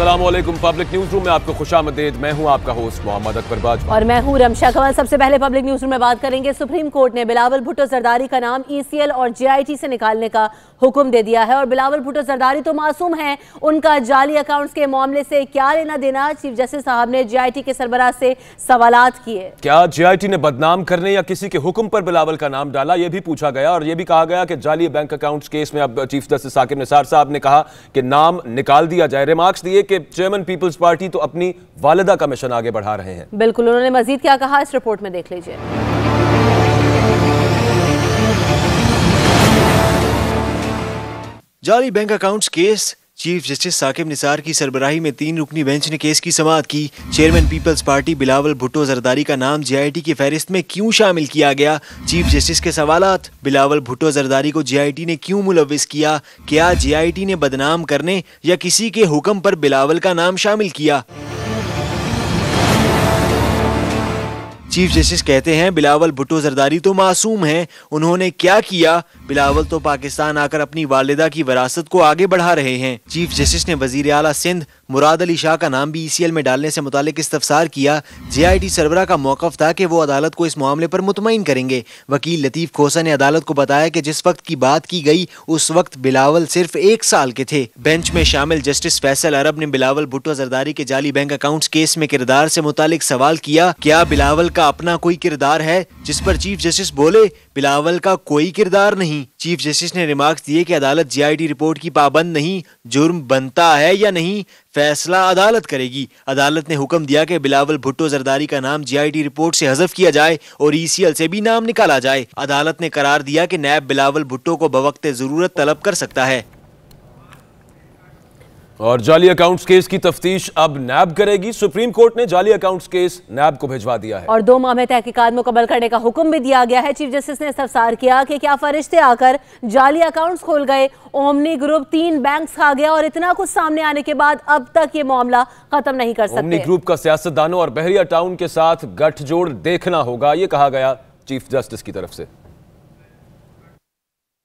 अस्सलामुअलैकुम। Public news room में आपको खुशामदीद। मैं हूं आपका होस्ट मोहम्मद अकबर बाजवा और मैं हूं रमशा कंवल। सबसे पहले पब्लिक न्यूज रूम में बात करेंगे। सुप्रीम कोर्ट ने बिलावल भुट्टो जरदारी का नाम ECL और JIT से निकालने का हुक्म दे दिया है। और बिलावल भुट्टो जरदारी तो मासूम हैं, उनका जाली अकाउंट्स के मामले से क्या लेना देना? चीफ जस्टिस साहब ने JIT के सरबराह से सवालात किए। क्या JIT ने बदनाम करने या किसी के हुक्म पर बिलावल का नाम डाला, यह भी पूछा गया। और यह भी कहा गया कि जाली बैंक अकाउंट्स केस में अब चीफ जस्टिस साकिब निसार साहब ने कहा कि नाम निकाल दिया जाए। रिमार्क्स दिए कि चेयरमैन पीपल्स पार्टी तो अपनी वालिदा का मिशन आगे बढ़ा रहे हैं। बिल्कुल, उन्होंने मजीद क्या कहा इस रिपोर्ट में देख लीजिए। जाली bank accounts case. Chief justice Saqib Nisar की सरबराही में 3 रुकनी बेंच ने केस की समाअत की। Chairman People's Party Bilawal Bhutto Zardari का नाम JIT की फहरिस्त में क्यों शामिल किया गया? चीफ जस्टिस के सवालात। बिलावल भुट्टो जरदारी को JIT ने क्यों मुलव्विस किया? क्या JIT ने बदनाम करने या किसी के हुक्म पर बिलावल का नाम शामिल किया? चीफ जस्टिस कहते हैं बिलावल भुट्टो जरदारी तो मासूम हैं, उन्होंने क्या किया? बिलावल तो पाकिस्तान आकर अपनी वालिदा की विरासत को आगे बढ़ा रहे हैं। चीफ जस्टिस ने वजीर आला सिंध मुराद अली शाह का नाम भी ECL में डालने से मुतालिक इस्तफसार किया। JIT सरबरा का मौक़िफ़ था कि वो अदालत को इस मामले पर मुतमईन करेंगे। वकील लतीफ़ खोसा ने अदालत को बताया कि जिस वक्त की बात की गई उस वक्त बिलावल सिर्फ 1 साल के थे। बेंच में शामिल जस्टिस फैसल अरब ने बिलावल भुट्टो जरदारी के जाली बैंक अकाउंट्स केस में किरदार से मुतालिक सवाल किया। क्या बिलावल का अपना कोई किरदार है? जिस पर चीफ जस्टिस बोले बिलावल का कोई किरदार नहीं। चीफ जस्टिस ने रिमार्क्स दिए कि अदालत JIT रिपोर्ट की पाबंद नहीं, जुर्म बनता है या नहीं फैसला अदालत करेगी। अदालत ने हुक्म दिया कि बिलावल भुट्टो जरदारी का नाम JIT रिपोर्ट से हज़फ किया जाए और ECL से भी नाम निकाला जाए। अदालत ने करार दिया कि नैब बिलावल भुट्टो को बवक्त ज़रूरत तलब कर सकता है। और जाली अकाउंट्स केस की तफ्तीश अब नैब करेगी। सुप्रीम कोर्ट ने जाली अकाउंट्स केस नैब को भिजवा दिया है और 2 माह में तहकीकात मुकम्मल करने का हुक्म भी दिया गया है। चीफ जस्टिस ने इस्तफसार किया कि क्या फरिश्ते आकर जाली अकाउंट्स खोल गए, ओमनी ग्रुप 3 बैंक्स खा गया और इतना कुछ सामने आने के बाद अब तक ये मामला खत्म नहीं कर सकते। ओमनी ग्रुप का सियासतदानों और बहरिया टाउन के साथ गठजोड़ देखना होगा, ये कहा गया चीफ जस्टिस की तरफ से।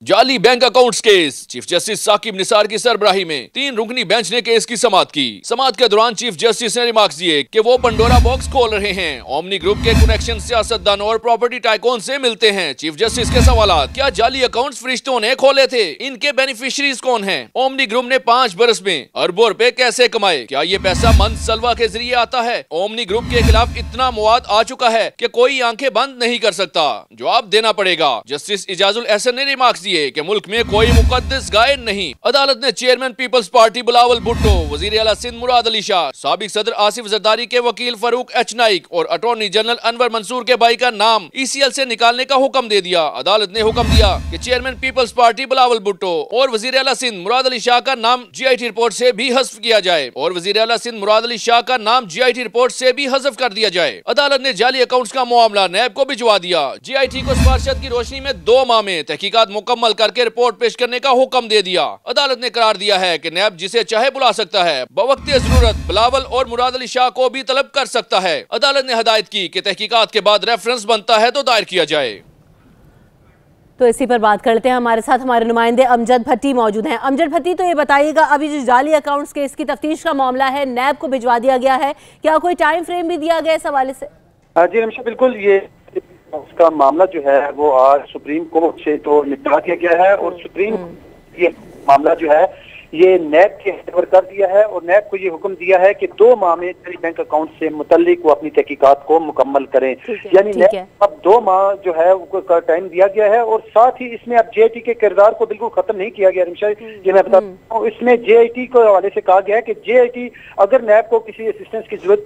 जाली bank accounts case. Chief justice Saqib Nisar की सरबराही में 3 रुकनी बेंच ने केस की समाअत की। समाअत के दौरान चीफ जस्टिस ने रिमार्क्स दिए कि वो पंडोरा बॉक्स खोल रहे हैं। ओमनी ग्रुप के कनेक्शन सियासतदानों और प्रॉपर्टी टाइकून से मिलते हैं। चीफ जस्टिस के सवालात। क्या जाली अकाउंट्स फरिश्तों ने खोले थे? इनके बेनिफिशरीज कौन हैं? ओमनी ग्रुप ने 5 बरस में अरबों रुपए कैसे कमाए? क्या ये पैसा मंद सलवा के जरिए आता है? ओमनी ग्रुप के खिलाफ इतना मवाद आ चुका है कि कोई आंखें बंद नहीं कर सकता, जवाब देना पड़ेगा। जस्टिस इजाजुल एहसन ने रिमार्क्स कि मुल्क में कोई मुकद्दस गाय नहीं। अदालत ने chairman People's Party Bilawal Bhutto, वजीर आला सिंध मुराद अली शाह, साबिक सदर आसिफ जरदारी के वकील फरूक H नाइक और अटॉर्नी जनरल अनवर मंसूर के भाई का नाम ECL से निकालने का हुक्म दे दिया। अदालत ने हुक्म दिया कि chairman People's Party Bilawal Bhutto और वजीर आला सिंध मुराद अली शाह का नाम JIT रिपोर्ट से भी हज़फ किया जाए और वजीर आला सिंध मुराद अली शाह का नाम JIT रिपोर्ट से भी हज़फ कर दिया जाए। अदालत ने जाली अकाउंट्स का मामला नैब को भिजवा दिया। JIT को सिफारिशत की रोशनी में 2 माह में तहकीकात मुकम्मल करके रिपोर्ट पेश करने का हुक्म दे दिया। अदालत ने करार दिया है कि नैब जिसे चाहे बुला सकता है, बवक्त जरूरत बिलावल और मुराद अली शाह को भी तलब कर सकता है। अदालत ने हदायत की कि तहकीकात के बाद रेफरेंस बनता है तो दायर किया जाए। तो इसी पर बात करते हैं। हमारे साथ हमारे नुमाइंदे अमजद भट्टी मौजूद हैं। अमजद भट्टी, तो ये बताइएगा, अभी जो जाली अकाउंट्स केस की तफ्तीश का मामला है नैब को भिजवा दिया गया है, क्या कोई टाइम फ्रेम भी दिया गया इस हवाले से? जी रमशा, बिल्कुल। ये उसका मामला जो है वो आज सुप्रीम कोर्ट से तो निपटा दिया गया है और सुप्रीम ये मामला जो है ये नैब के हैंडओवर कर दिया है और नैब को ये हुक्म दिया है कि 2 माह में जाली बैंक अकाउंट से मुतल्लिक वो अपनी तहकीकात को मुकम्मल करें। यानी नैब अब 2 माह जो है उसका टाइम दिया गया है और साथ ही इसमें अब JIT के किरदार को बिल्कुल खत्म नहीं किया गया। रमशा, ये मैं बताता हूँ, इसमें JIT को हवाले से कहा गया है कि JIT अगर नैब को किसी असिस्टेंस की जरूरत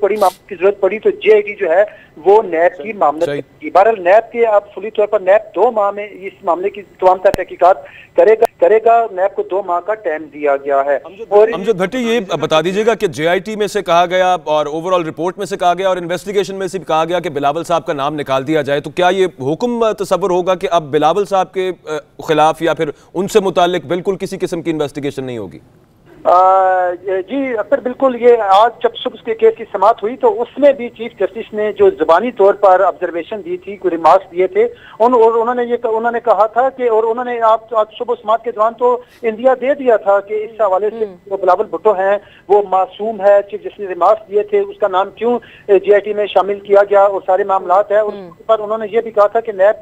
पड़ी तो JIT जो है वो नैब की मामला करेगी। बहरहाल नैब के अब फुली तौर पर नैब 2 माह में इस मामले की तमाम तहकीकात करेगा। नैब को 2 माह का टाइम दिया गया है। और अमजद भट्टी, ये बता दीजिएगा कि JIT में से कहा गया और ओवरऑल रिपोर्ट में से कहा गया और इन्वेस्टिगेशन में से भी कहा गया कि बिलावल साहब का नाम निकाल दिया जाए, तो क्या ये हुक्म तसव्वुर होगा कि अब बिलावल साहब के खिलाफ या फिर उनसे मुताल्लिक बिल्कुल किसी किस्म की इन्वेस्टिगेशन नहीं होगी? जी अख्तर, बिल्कुल। ये आज जब सुबह के केस की समाअत हुई तो उसमें भी चीफ जस्टिस ने जो ज़बानी तौर पर ऑब्जर्वेशन दी थी, कोई रिमार्क्स दिए थे, और उन्होंने कहा था कि, और उन्होंने आज सुबह समाअत के दौरान तो इंदिया दे दिया था कि इस हवाले से जो बिलावल भुट्टो हैं वो मासूम है। चीफ जस्टिस ने रिमार्क्स दिए थे, उसका नाम क्यों JIT में शामिल किया गया और सारे मामलात है। उस पर उन्होंने ये भी कहा था कि नैब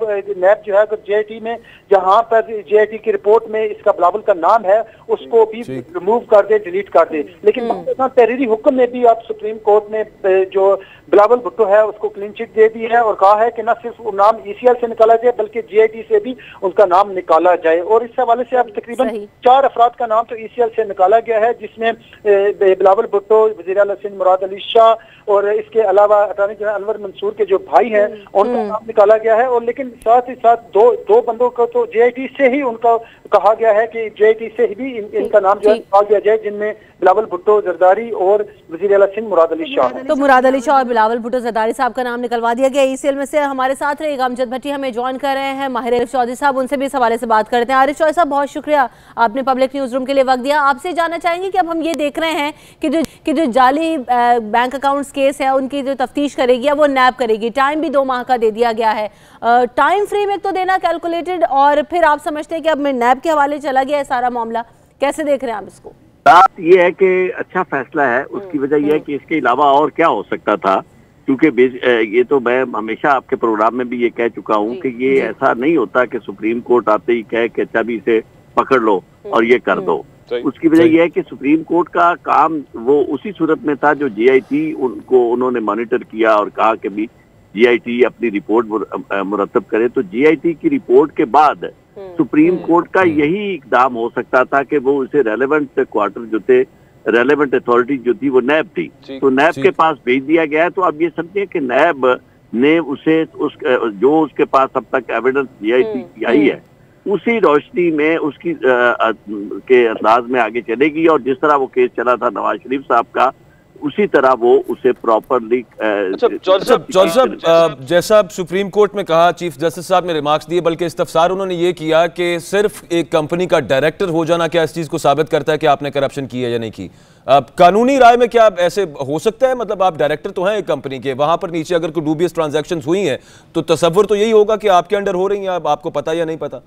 जो है JIT में, जहाँ पर JIT की रिपोर्ट में इसका बिलावल का नाम है, उसको भी रिमूव कर दे, डिलीट कर दे। लेकिन तहरीरी हुक्म में भी अब सुप्रीम कोर्ट ने जो बिलावल भुट्टो है उसको क्लीन चिट दे दी है और कहा है कि न सिर्फ नाम ECL से निकाला जाए बल्कि JIT से भी उनका नाम निकाला जाए। और इस हवाले से अब तकरीबन 4 अफराद का नाम तो ECL से निकाला गया है, जिसमें बिलावल भुट्टो, वज़ीर आला सिंध मुराद अली शाह और इसके अलावा अटॉर्नी जनरल अनवर मंसूर के जो भाई हैं उनका नाम निकाला गया है। और लेकिन साथ ही साथ दो बंदों को तो JIT से ही उनका कहा गया है कि JIT से भी इनका नाम जो है निकाल दिया जाए, जिनमें बिलावल भुट्टो जरदारी और वज़ीर आला सिंध मुराद अली शाह। तो मुराद अली शाह और बिलावल भुट्टो जरदारी साहब का नाम निकलवा दिया गया ECL में से। हमारे साथ रहेगा अमजद भट्टी, हमें ज्वाइन कर रहे हैं माहिर आरिफ चौधरी साहब, उनसे भी इस हवाले से बात करते हैं। आरिफ चौधरी साहब, बहुत शुक्रिया, आपने पब्लिक न्यूज रूम के लिए वक्त दिया। आपसे जानना चाहेंगे कि अब हम ये देख रहे हैं कि जो जाली बैंक अकाउंट्स केस है उनकी जो तफ्तीश करेगी वो नैब करेगी। टाइम भी 2 माह का दे दिया गया है। टाइम फ्रेम एक तो देना कैलकुलेटेड, और फिर आप समझते हैं कि अब नैब के हवाले चला गया है सारा मामला, कैसे देख रहे हैं आप इसको? बात ये है कि अच्छा फैसला है, उसकी वजह यह है कि इसके अलावा और क्या हो सकता था, क्योंकि ये तो मैं हमेशा आपके प्रोग्राम में भी ये कह चुका हूँ कि ये ऐसा नहीं होता कि सुप्रीम कोर्ट आते ही कहे कि अच्छा भी इसे पकड़ लो और ये कर दो। उसकी वजह यह है कि सुप्रीम कोर्ट का काम वो उसी सूरत में था जो JIT उन्होंने मॉनिटर किया और कहा कि भी JIT अपनी रिपोर्ट मुरतब करे। तो JIT की रिपोर्ट के बाद सुप्रीम कोर्ट का यही इकदाम हो सकता था कि वो उसे रेलेवेंट क्वार्टर जो थे, रेलेवेंट अथॉरिटी जो थी वो नैब थी, तो नैब के पास भेज दिया गया है। तो अब ये समझिए कि नैब ने उसे जो उसके पास अब तक एविडेंस JIT की आई है उसी रोशनी में उसकी के अंदाज में आगे चलेगी, और जिस तरह वो केस चला था नवाज शरीफ साहब का उसी तरह वो उसे प्रॉपरली। जॉर्ज साहब, जैसा सुप्रीम कोर्ट में कहा, चीफ जस्टिस साहब ने रिमार्क्स दिए, बल्कि इस्तफसार उन्होंने ये किया कि सिर्फ एक कंपनी का डायरेक्टर हो जाना क्या इस चीज को साबित करता है कि आपने करप्शन की है या नहीं की? कानूनी राय में क्या ऐसे हो सकता है? मतलब आप डायरेक्टर तो हैं एक कंपनी के, वहां पर नीचे अगर कोई डूबियस ट्रांजैक्शंस हुई हैं तो तसव्वुर तो यही होगा कि आपके अंडर हो रही हैं, आपको पता या नहीं पता?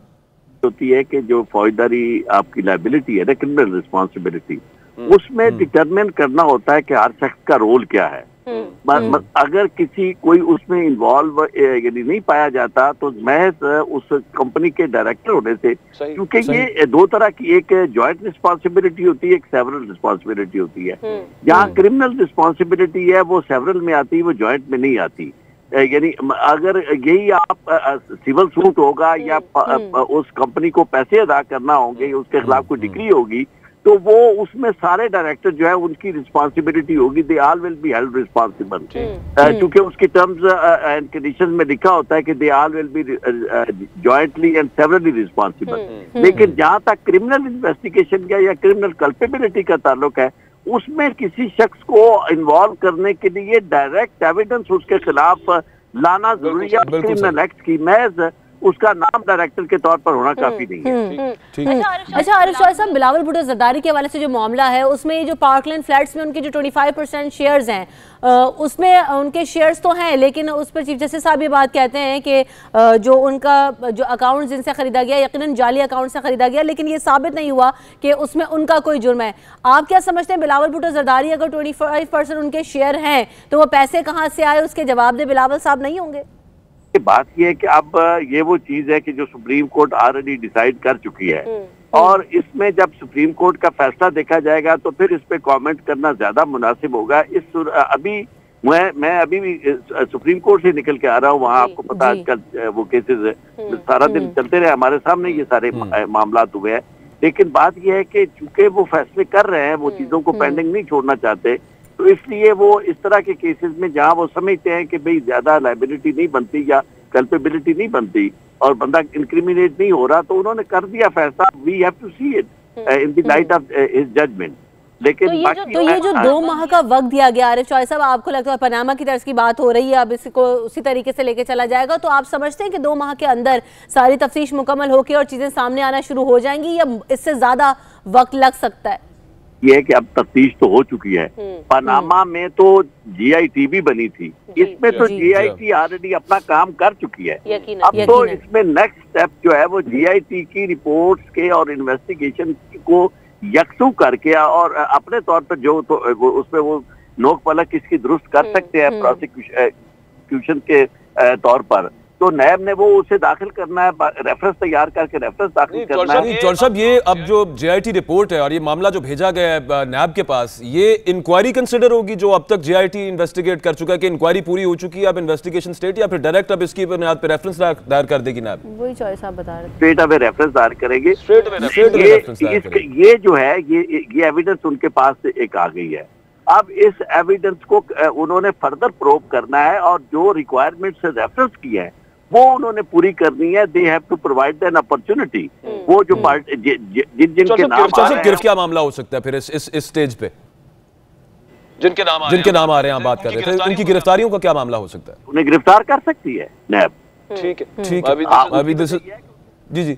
होती है कि जो फौजदारी आपकी लायबिलिटी है ना, क्रिमिनल रिस्पॉन्सिबिलिटी, उसमें डिटरमिन करना होता है कि हर शख्स का रोल क्या है। अगर कोई उसमें इन्वॉल्व यानी नहीं पाया जाता तो महज उस कंपनी के डायरेक्टर होने से, क्योंकि ये 2 तरह की, एक जॉइंट रिस्पॉन्सिबिलिटी होती है, एक सेवरल रिस्पॉन्सिबिलिटी होती है। जहाँ क्रिमिनल रिस्पॉन्सिबिलिटी है वो सेवरल में आती है, वो जॉइंट में नहीं आती। यानी अगर यही आप सिविल सूट होगा या उस कंपनी को पैसे अदा करना होंगे, उसके खिलाफ कोई डिक्री होगी, तो वो उसमें सारे डायरेक्टर जो है उनकी रिस्पॉन्सिबिलिटी होगी, they all will be held responsible, क्योंकि उसके टर्म्स एंड कंडीशंस में लिखा होता है कि they all will be jointly and severally responsible. लेकिन जहां तक क्रिमिनल इन्वेस्टिगेशन का या क्रिमिनल कल्पेबिलिटी का ताल्लुक है, उसमें किसी शख्स को इन्वॉल्व करने के लिए डायरेक्ट एविडेंस उसके खिलाफ लाना जरूरी है। क्रिमिनल एक्ट की महज उसका नाम डायरेक्टर के तौर पर होना काफी नहीं है। अच्छा आरिफ चौधरी साहब, बिलावल भुट्टो जरदारी के हवाले से जो मामला है उसमें जो पार्कलैंड फ्लैट्स में उनके जो 25% शेयर्स हैं, उसमें उनके शेयर्स तो हैं, लेकिन उस पर चीफ जस्टिस साहब ये बात कहते हैं कि जो उनका जो अकाउंट जिनसे खरीदा गया यकीनन जाली अकाउंट से खरीदा गया, लेकिन ये साबित नहीं हुआ कि उसमें उनका कोई जुर्म है। आप क्या समझते हैं, बिलावल भुट्टो जरदारी अगर 25% उनके शेयर हैं तो वो पैसे कहाँ से आए, उसके जवाब दे बिलावल साहब नहीं होंगे? बात यह है कि अब ये वो चीज है कि जो सुप्रीम कोर्ट ऑलरेडी डिसाइड कर चुकी है, और इसमें जब सुप्रीम कोर्ट का फैसला देखा जाएगा तो फिर इस पे कमेंट करना ज्यादा मुनासिब होगा। अभी मैं अभी भी सुप्रीम कोर्ट से निकल के आ रहा हूँ, वहाँ आपको पता आजकल वो केसेस सारा दिन चलते रहे, हमारे सामने ये सारे मामला हुए हैं। लेकिन बात यह है कि चूंकि वो फैसले कर रहे हैं, वो चीजों को पेंडिंग नहीं छोड़ना चाहते, तो इसलिए वो इस तरह के केसेस में जहां वो समझते हैं कि भाई ज्यादा लायबिलिटी नहीं बनती या कल्पेबिलिटी नहीं बनती और बंदा इंक्रिमिनेट नहीं हो रहा, तो उन्होंने कर दिया फैसला। We have to see it in the light of his judgment. लेकिन तो ये जो 2 माह का वक्त दिया गया आरिफ चौधरी साहब, आपको लगता है पनामा की तर्ज की बात हो रही है, अब इसको उसी तरीके से लेके चला जाएगा, तो आप समझते हैं कि 2 माह के अंदर सारी तफ्तीश मुकम्मल होकर और चीजें सामने आना शुरू हो जाएंगी, या इससे ज्यादा वक्त लग सकता है? ये है कि अब तफ्तीश तो हो चुकी है। पनामा में तो GIT भी बनी थी, इसमें तो GIT ऑलरेडी अपना काम कर चुकी है। अब तो इसमें नेक्स्ट स्टेप जो है वो GIT की रिपोर्ट्स के और इन्वेस्टिगेशन को यकसू करके और अपने तौर पर जो तो उसमें वो नोक पलक इसकी दुरुस्त कर सकते हैं प्रोसिक्यूशन के तौर पर, तो नैब ने वो उसे दाखिल करना है, रेफरेंस तैयार करके रेफरेंस दाखिल करना है। चौधरी साहब, ये अब जो JIT रिपोर्ट है और ये मामला जो भेजा गया है नैब के पास, ये इंक्वायरी कंसिडर होगी जो अब तक JIT इन्वेस्टिगेट कर चुका है कि इंक्वायरी पूरी हो चुकी है, अब इन्वेस्टिगेशन स्टेट, या फिर डायरेक्ट अब इसकी बुनियाद पे रेफरेंस दायर कर देगी नैब? वही चौधरी साहब बता रहे थे, स्ट्रेट अवे रेफरेंस दायर करेंगे। ये जो है ये एविडेंस उनके पास से एक आ गई है। अब इस एविडेंस को उन्होंने फर्दर प्रूव करना है और जो रिक्वायरमेंट से रेफरेंस की है वो उन्होंने पूरी करनी है। They have to provide an opportunity. वो जो जिनके नाम क्या मामला हो सकता है फिर इस स्टेज पे जिनके नाम आ रहे हैं, आप बात कर रहे थे, उनकी गिरफ्तारियों का क्या मामला हो सकता है? उन्हें गिरफ्तार कर सकती है नैब। ठीक है, अभी जी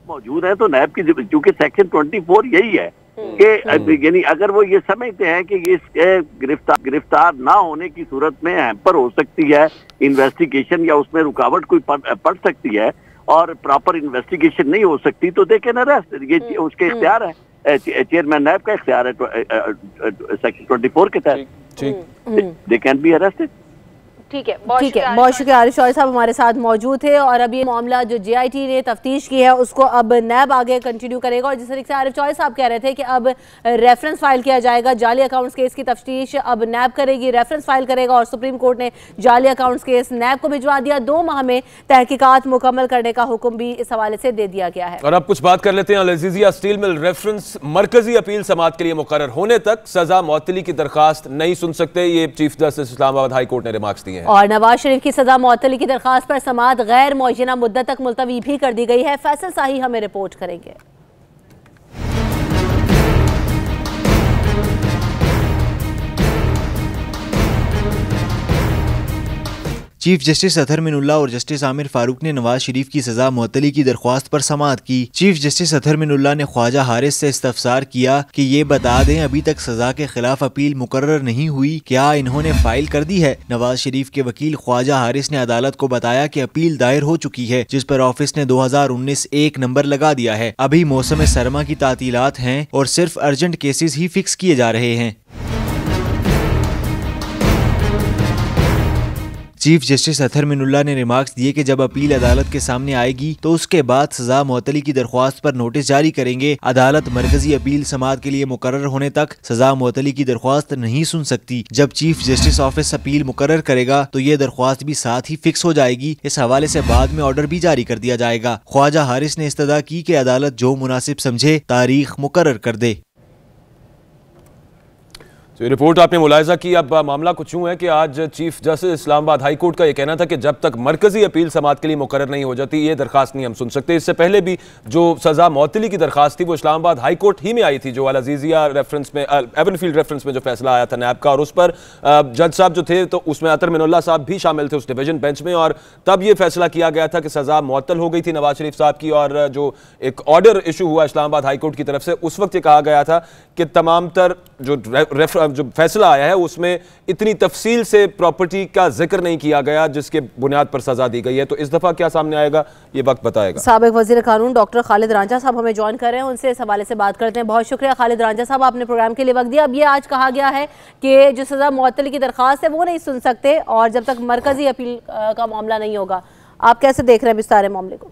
मौजूद है तो नैब की, क्योंकि सेक्शन 24 यही है कि यानी अगर वो ये समझते हैं कि ये गिरफ्तार ना होने की सूरत में हैम्पर हो सकती है इन्वेस्टिगेशन या उसमें रुकावट कोई पड़ सकती है और प्रॉपर इन्वेस्टिगेशन नहीं हो सकती, तो दे कैन अरेस्ट। ये उसके इख्तियार है, चेयरमैन नैब का इख्तियार है सेक्शन 24 के तहत, दे कैन बी अरेस्टेड। ठीक है, बहुत शुक्रिया। आरिफ चौधरी साहब हमारे साथ मौजूद थे और अब ये मामला जो JIT ने तफ्तीश की है उसको अब नैब आगे कंटिन्यू करेगा। और जिस तरीके से आरिफ चौधरी साहब कह रहे थे कि अब रेफरेंस फाइल किया जाएगा, जाली अकाउंट्स केस की तफ्तीश अब नैब करेगी, रेफरेंस फाइल करेगा और सुप्रीम कोर्ट ने जाली अकाउंट्स केस नैब को भिजवा दिया। 2 माह में तहकीकात मुकम्मल करने का हुक्म भी इस हवाले से दे दिया गया है। और अब कुछ बात कर लेते हैं अल-अज़ीज़िया स्टील मिल रेफरेंस मरकजी अपील समाअत के लिए मुकर्रर होने तक सजा मुअत्तली की दरखास्त नहीं सुन सकते, ये chief justice Islamabad high court ने रिमार्क्स दिए हैं। और नवाज शरीफ की सजा मुअत्तली की दरखास्त पर समाअत गैर मुअय्यना मुद्दत तक मुलतवी भी कर दी गई है। फैसल साही हमें रिपोर्ट करेंगे। चीफ जस्टिस अतहर मिनुल्लाह और जस्टिस आमिर फारूक ने नवाज शरीफ की सजा मुअत्तली की दरख्वास्त पर समाअत की। चीफ जस्टिस अतहर मिनुल्लाह ने ख्वाजा हारिस से इस्तफसार किया कि ये बता दें अभी तक सजा के खिलाफ अपील मुकर्रर नहीं हुई, क्या इन्होंने फाइल कर दी है? नवाज शरीफ के वकील ख्वाजा हारिस ने अदालत को बताया कि अपील दायर हो चुकी है, जिस पर ऑफिस ने 2019 1 नंबर लगा दिया है। अभी मौसम सरमा की तातीलात हैं और सिर्फ अर्जेंट केसेस ही फिक्स किए जा रहे हैं। चीफ जस्टिस अतहर मिनुल्लाह ने रिमार्क्स दिए कि जब अपील अदालत के सामने आएगी तो उसके बाद सजा मुअत्तली की दरख्वास्त पर नोटिस जारी करेंगे। अदालत मरकजी अपील समाअत के लिए मुकर्रर होने तक सजा मुअत्तली की दरख्वास्त नहीं सुन सकती। जब चीफ जस्टिस ऑफिस अपील मुकर्रर करेगा तो ये दरख्वास्त भी साथ ही फिक्स हो जाएगी। इस हवाले से बाद में ऑर्डर भी जारी कर दिया जाएगा। ख्वाजा हारिस ने इस्तदा की कि अदालत जो मुनासिब समझे तारीख मुकर्रर कर दे। तो ये रिपोर्ट आपने मुलाहिजा की। अब मामला कुछ यूँ है कि आज chief justice Islamabad high court का ये कहना था कि जब तक मरकजी अपील समाअत के लिए मुकर्रर नहीं हो जाती ये दरखास्त नहीं हम सुन सकते। इससे पहले भी जो सजा मुअत्तली की दरखास्त थी वो इस्लामाबाद हाई कोर्ट ही में आई थी, जो अल-अज़ीज़िया रेफरेंस में एवनफील्ड रेफरेंस में जो फैसला आया था नैब का, और उस पर जज साहब जो थे तो उसमें अतहर मिनुल्लाह साहब भी शामिल थे उस डिवीजन बेंच में, और तब ये फैसला किया गया था कि सजा मुअत्तल हो गई थी नवाज शरीफ साहब की। और जो एक ऑर्डर इशू हुआ इस्लामाबाद हाई कोर्ट की तरफ से, उस वक्त ये कहा गया था कि तमाम तर जो फैसला आया है उसमें इतनी तफसील से प्रॉपर्टी का जिक्र नहीं किया गया जिसके बुनियाद पर सजा दी गई है। तो इस दफा क्या सामने आएगा ये वक्त बताएगा। साबिक वजीर कानून डॉक्टर खालिद रांझा साहब हमें ज्वाइन कर रहे हैं, उनसे इस हवाले से बात करते हैं। बहुत शुक्रिया खालिद रांझा साहब, आपने प्रोग्राम के लिए वक्त दिया। अब ये आज कहा गया है कि जो सजा मुअत्तली की दरखास्त है वो नहीं सुन सकते और जब तक मरकजी अपील का मामला नहीं होगा, आप कैसे देख रहे हैं इस सारे मामले को?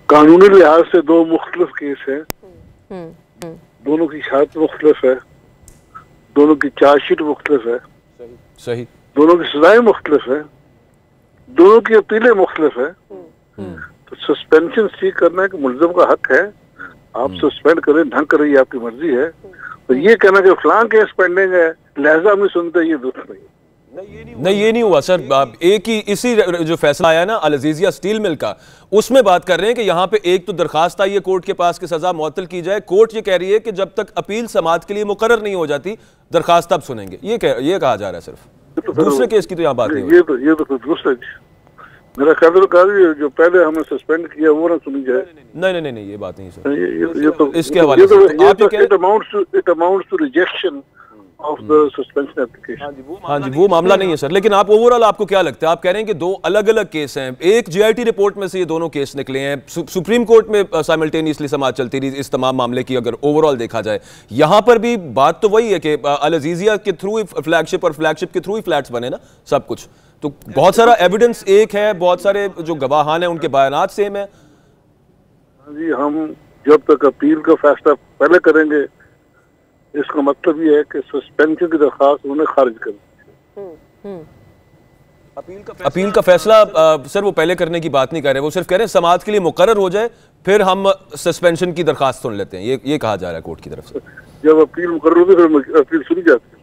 कानूनी लिहाज से 2 मुख्तलिफ केस है, दोनों की शहादत मुख्तलिफ है, दोनों की चार्जशीट मुख्तलिफ है, सही, दोनों की सजाएं मुख्तलिफ है, दोनों की अपीलें मुख्तलिफ है। तो सस्पेंशन सीख करना कि मुलज़िम का हक है, आप सस्पेंड करें, ढंग करें, ये आपकी मर्जी है। तो ये कहना कि फलां केस पेंडिंग है लिहाजा हम नहीं सुनते, ये दुरुस्त नहीं। नहीं ये नहीं हुआ सर। एक ही इसी जो फैसला आया ना अल-अज़ीज़िया स्टील मिल का, उसमें बात कर रहे हैं कि यहाँ पे एक तो दरखास्त आई है कोर्ट के पास कि सजा मुअत्तल की जाए। कोर्ट ये कह रही है कि जब तक अपील समाअत के लिए मुकर्रर नहीं हो जाती दरखास्त तब सुनेंगे। ये कहा जा रहा है सिर्फ। दूसरे केस की तो यहाँ बात नहीं। ये तो दुरुस्त है, मेरा ख्याल जो पहले हमने सस्पेंड किया वो ना सुनी जाए। नहीं, ये बात नहीं सर। ये तो इसके हवाले से आप it amounts to rejection of the suspension application. हाँ जी, वो मामला नहीं है सर। लेकिन आप ओवरऑल आपको क्या लगता है? आप कह रहे हैं कि दो अलग अलग केस हैं, एक जीआईटी रिपोर्ट में से ये दोनों केस निकले हैं, सुप्रीम कोर्ट में साइमल्टेनियसली समाअत चलती रही इस तमाम मामले की। अगर ओवरऑल देखा जाए यहाँ पर भी बात तो वही है कि अल अजीजिया के थ्रू ही फ्लैगशिप और फ्लैगशिप के थ्रू ही फ्लैट्स बने ना सब कुछ। तो बहुत सारा एविडेंस एक है, बहुत सारे जो गवाहान हैं उनके बयानात सेम है। जी, हम जब तक अपील का फैसला पहले करेंगे, इसका मतलब ये है कि सस्पेंशन की दरखास्त उन्हें खारिज कर। अपील का फैसला सर वो पहले करने की बात नहीं कर रहे, वो सिर्फ कह रहे हैं समाअत के लिए मुकर्रर हो जाए फिर हम सस्पेंशन की दरखास्त सुन लेते हैं। ये कहा जा रहा है कोर्ट की तरफ से। जब अपील मुकर्रर होगी फिर अपील सुनी जाती है।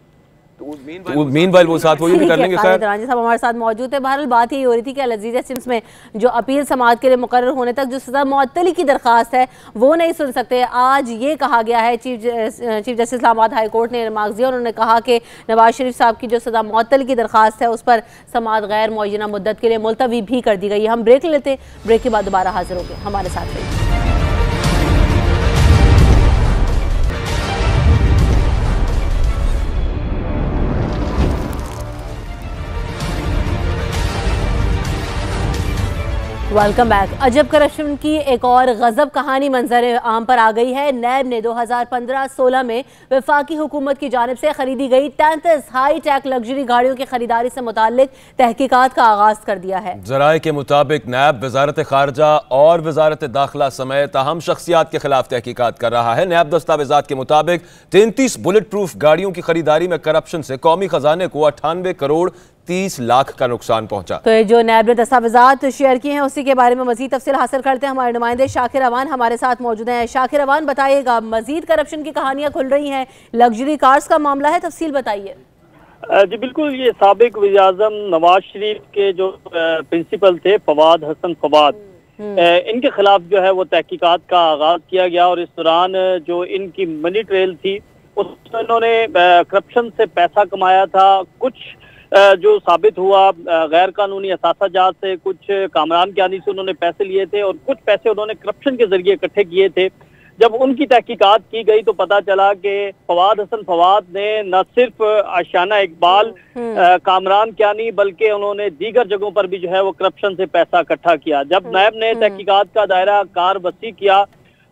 मीनवाइल वो साथ वही भी कर लेंगे। खैर रांझी साहब हमारे साथ मौजूद है। बहरहाल बात यही हो रही थी कि अल अजीजिया सिम्स में जो अपील समाअत के लिए मुकर्रर होने तक जो सजा मुअत्तली की दरखास्त है वो नहीं सुन सकते। आज ये कहा गया है, chief justice Islamabad high court ने रिमार्क दिया। उन्होंने कहा कि नवाज शरीफ साहब की जो सजा मुअत्तली की दरखास्त है उस पर समाअत गैर मुअय्यना मुद्दत के लिए मुलतवी भी कर दी गई है। हम ब्रेक लेते हैं, ब्रेक के बाद दोबारा हाजिर होंगे। हमारे साथ रहिए। Welcome back. अजब करप्शन की एक और गजब कहानी मंजर आम पर आ गई है। नैब ने 2015-16 में वफाकी हुकूमत की जानिब से खरीदी गई 33 हाई टेक लग्जरी गाड़ियों की खरीदारी से मुताल्लिक तहकीकात का आगाज कर दिया है। जराए के मुताबिक नैब वजारत खारजा और वजारत दाखिला समेत अहम शख्सियात के खिलाफ तहकीकात कर रहा है। नैब दस्तावेजात के मुताबिक 33 बुलेट प्रूफ गाड़ियों की खरीदारी में करप्शन से कौमी खजाने को 98 करोड़ 30 लाख का नुकसान पहुंचा। तो ये जो नैब ने दस्तावेजात शेयर किए हैं उसी के बारे में मजीद तफसील हासिल करते हैं। हमारे नुमाइंदे शाकिर अवान हमारे साथ मौजूद हैं। शाकिर अवान, बताइएगा, मजीद करप्शन की कहानियां खुल रही हैं, लग्जरी कार्स का मामला है, तफसील बताइए। जी बिल्कुल, ये साबिक वज़ीर-ए-आज़म नवाज शरीफ के जो प्रिंसिपल थे फवाद हसन फवाद, इनके खिलाफ जो है वो तहकीकात का आगाज किया गया और इस दौरान जो इनकी मनी ट्रेल थी उसमें इन्होंने करप्शन से पैसा कमाया था। कुछ जो साबित हुआ गैर कानूनी असासाजात से, कुछ कामरान कियानी से उन्होंने पैसे लिए थे और कुछ पैसे उन्होंने करप्शन के जरिए इकट्ठे किए थे। जब उनकी तहकीकात की गई तो पता चला कि फवाद हसन फवाद ने न सिर्फ आशियाना इकबाल, कामरान कियानी, बल्कि उन्होंने दीगर जगहों पर भी जो है वो करप्शन से पैसा इकट्ठा किया। जब नैब ने तहकीकात का दायरा कार वसी किया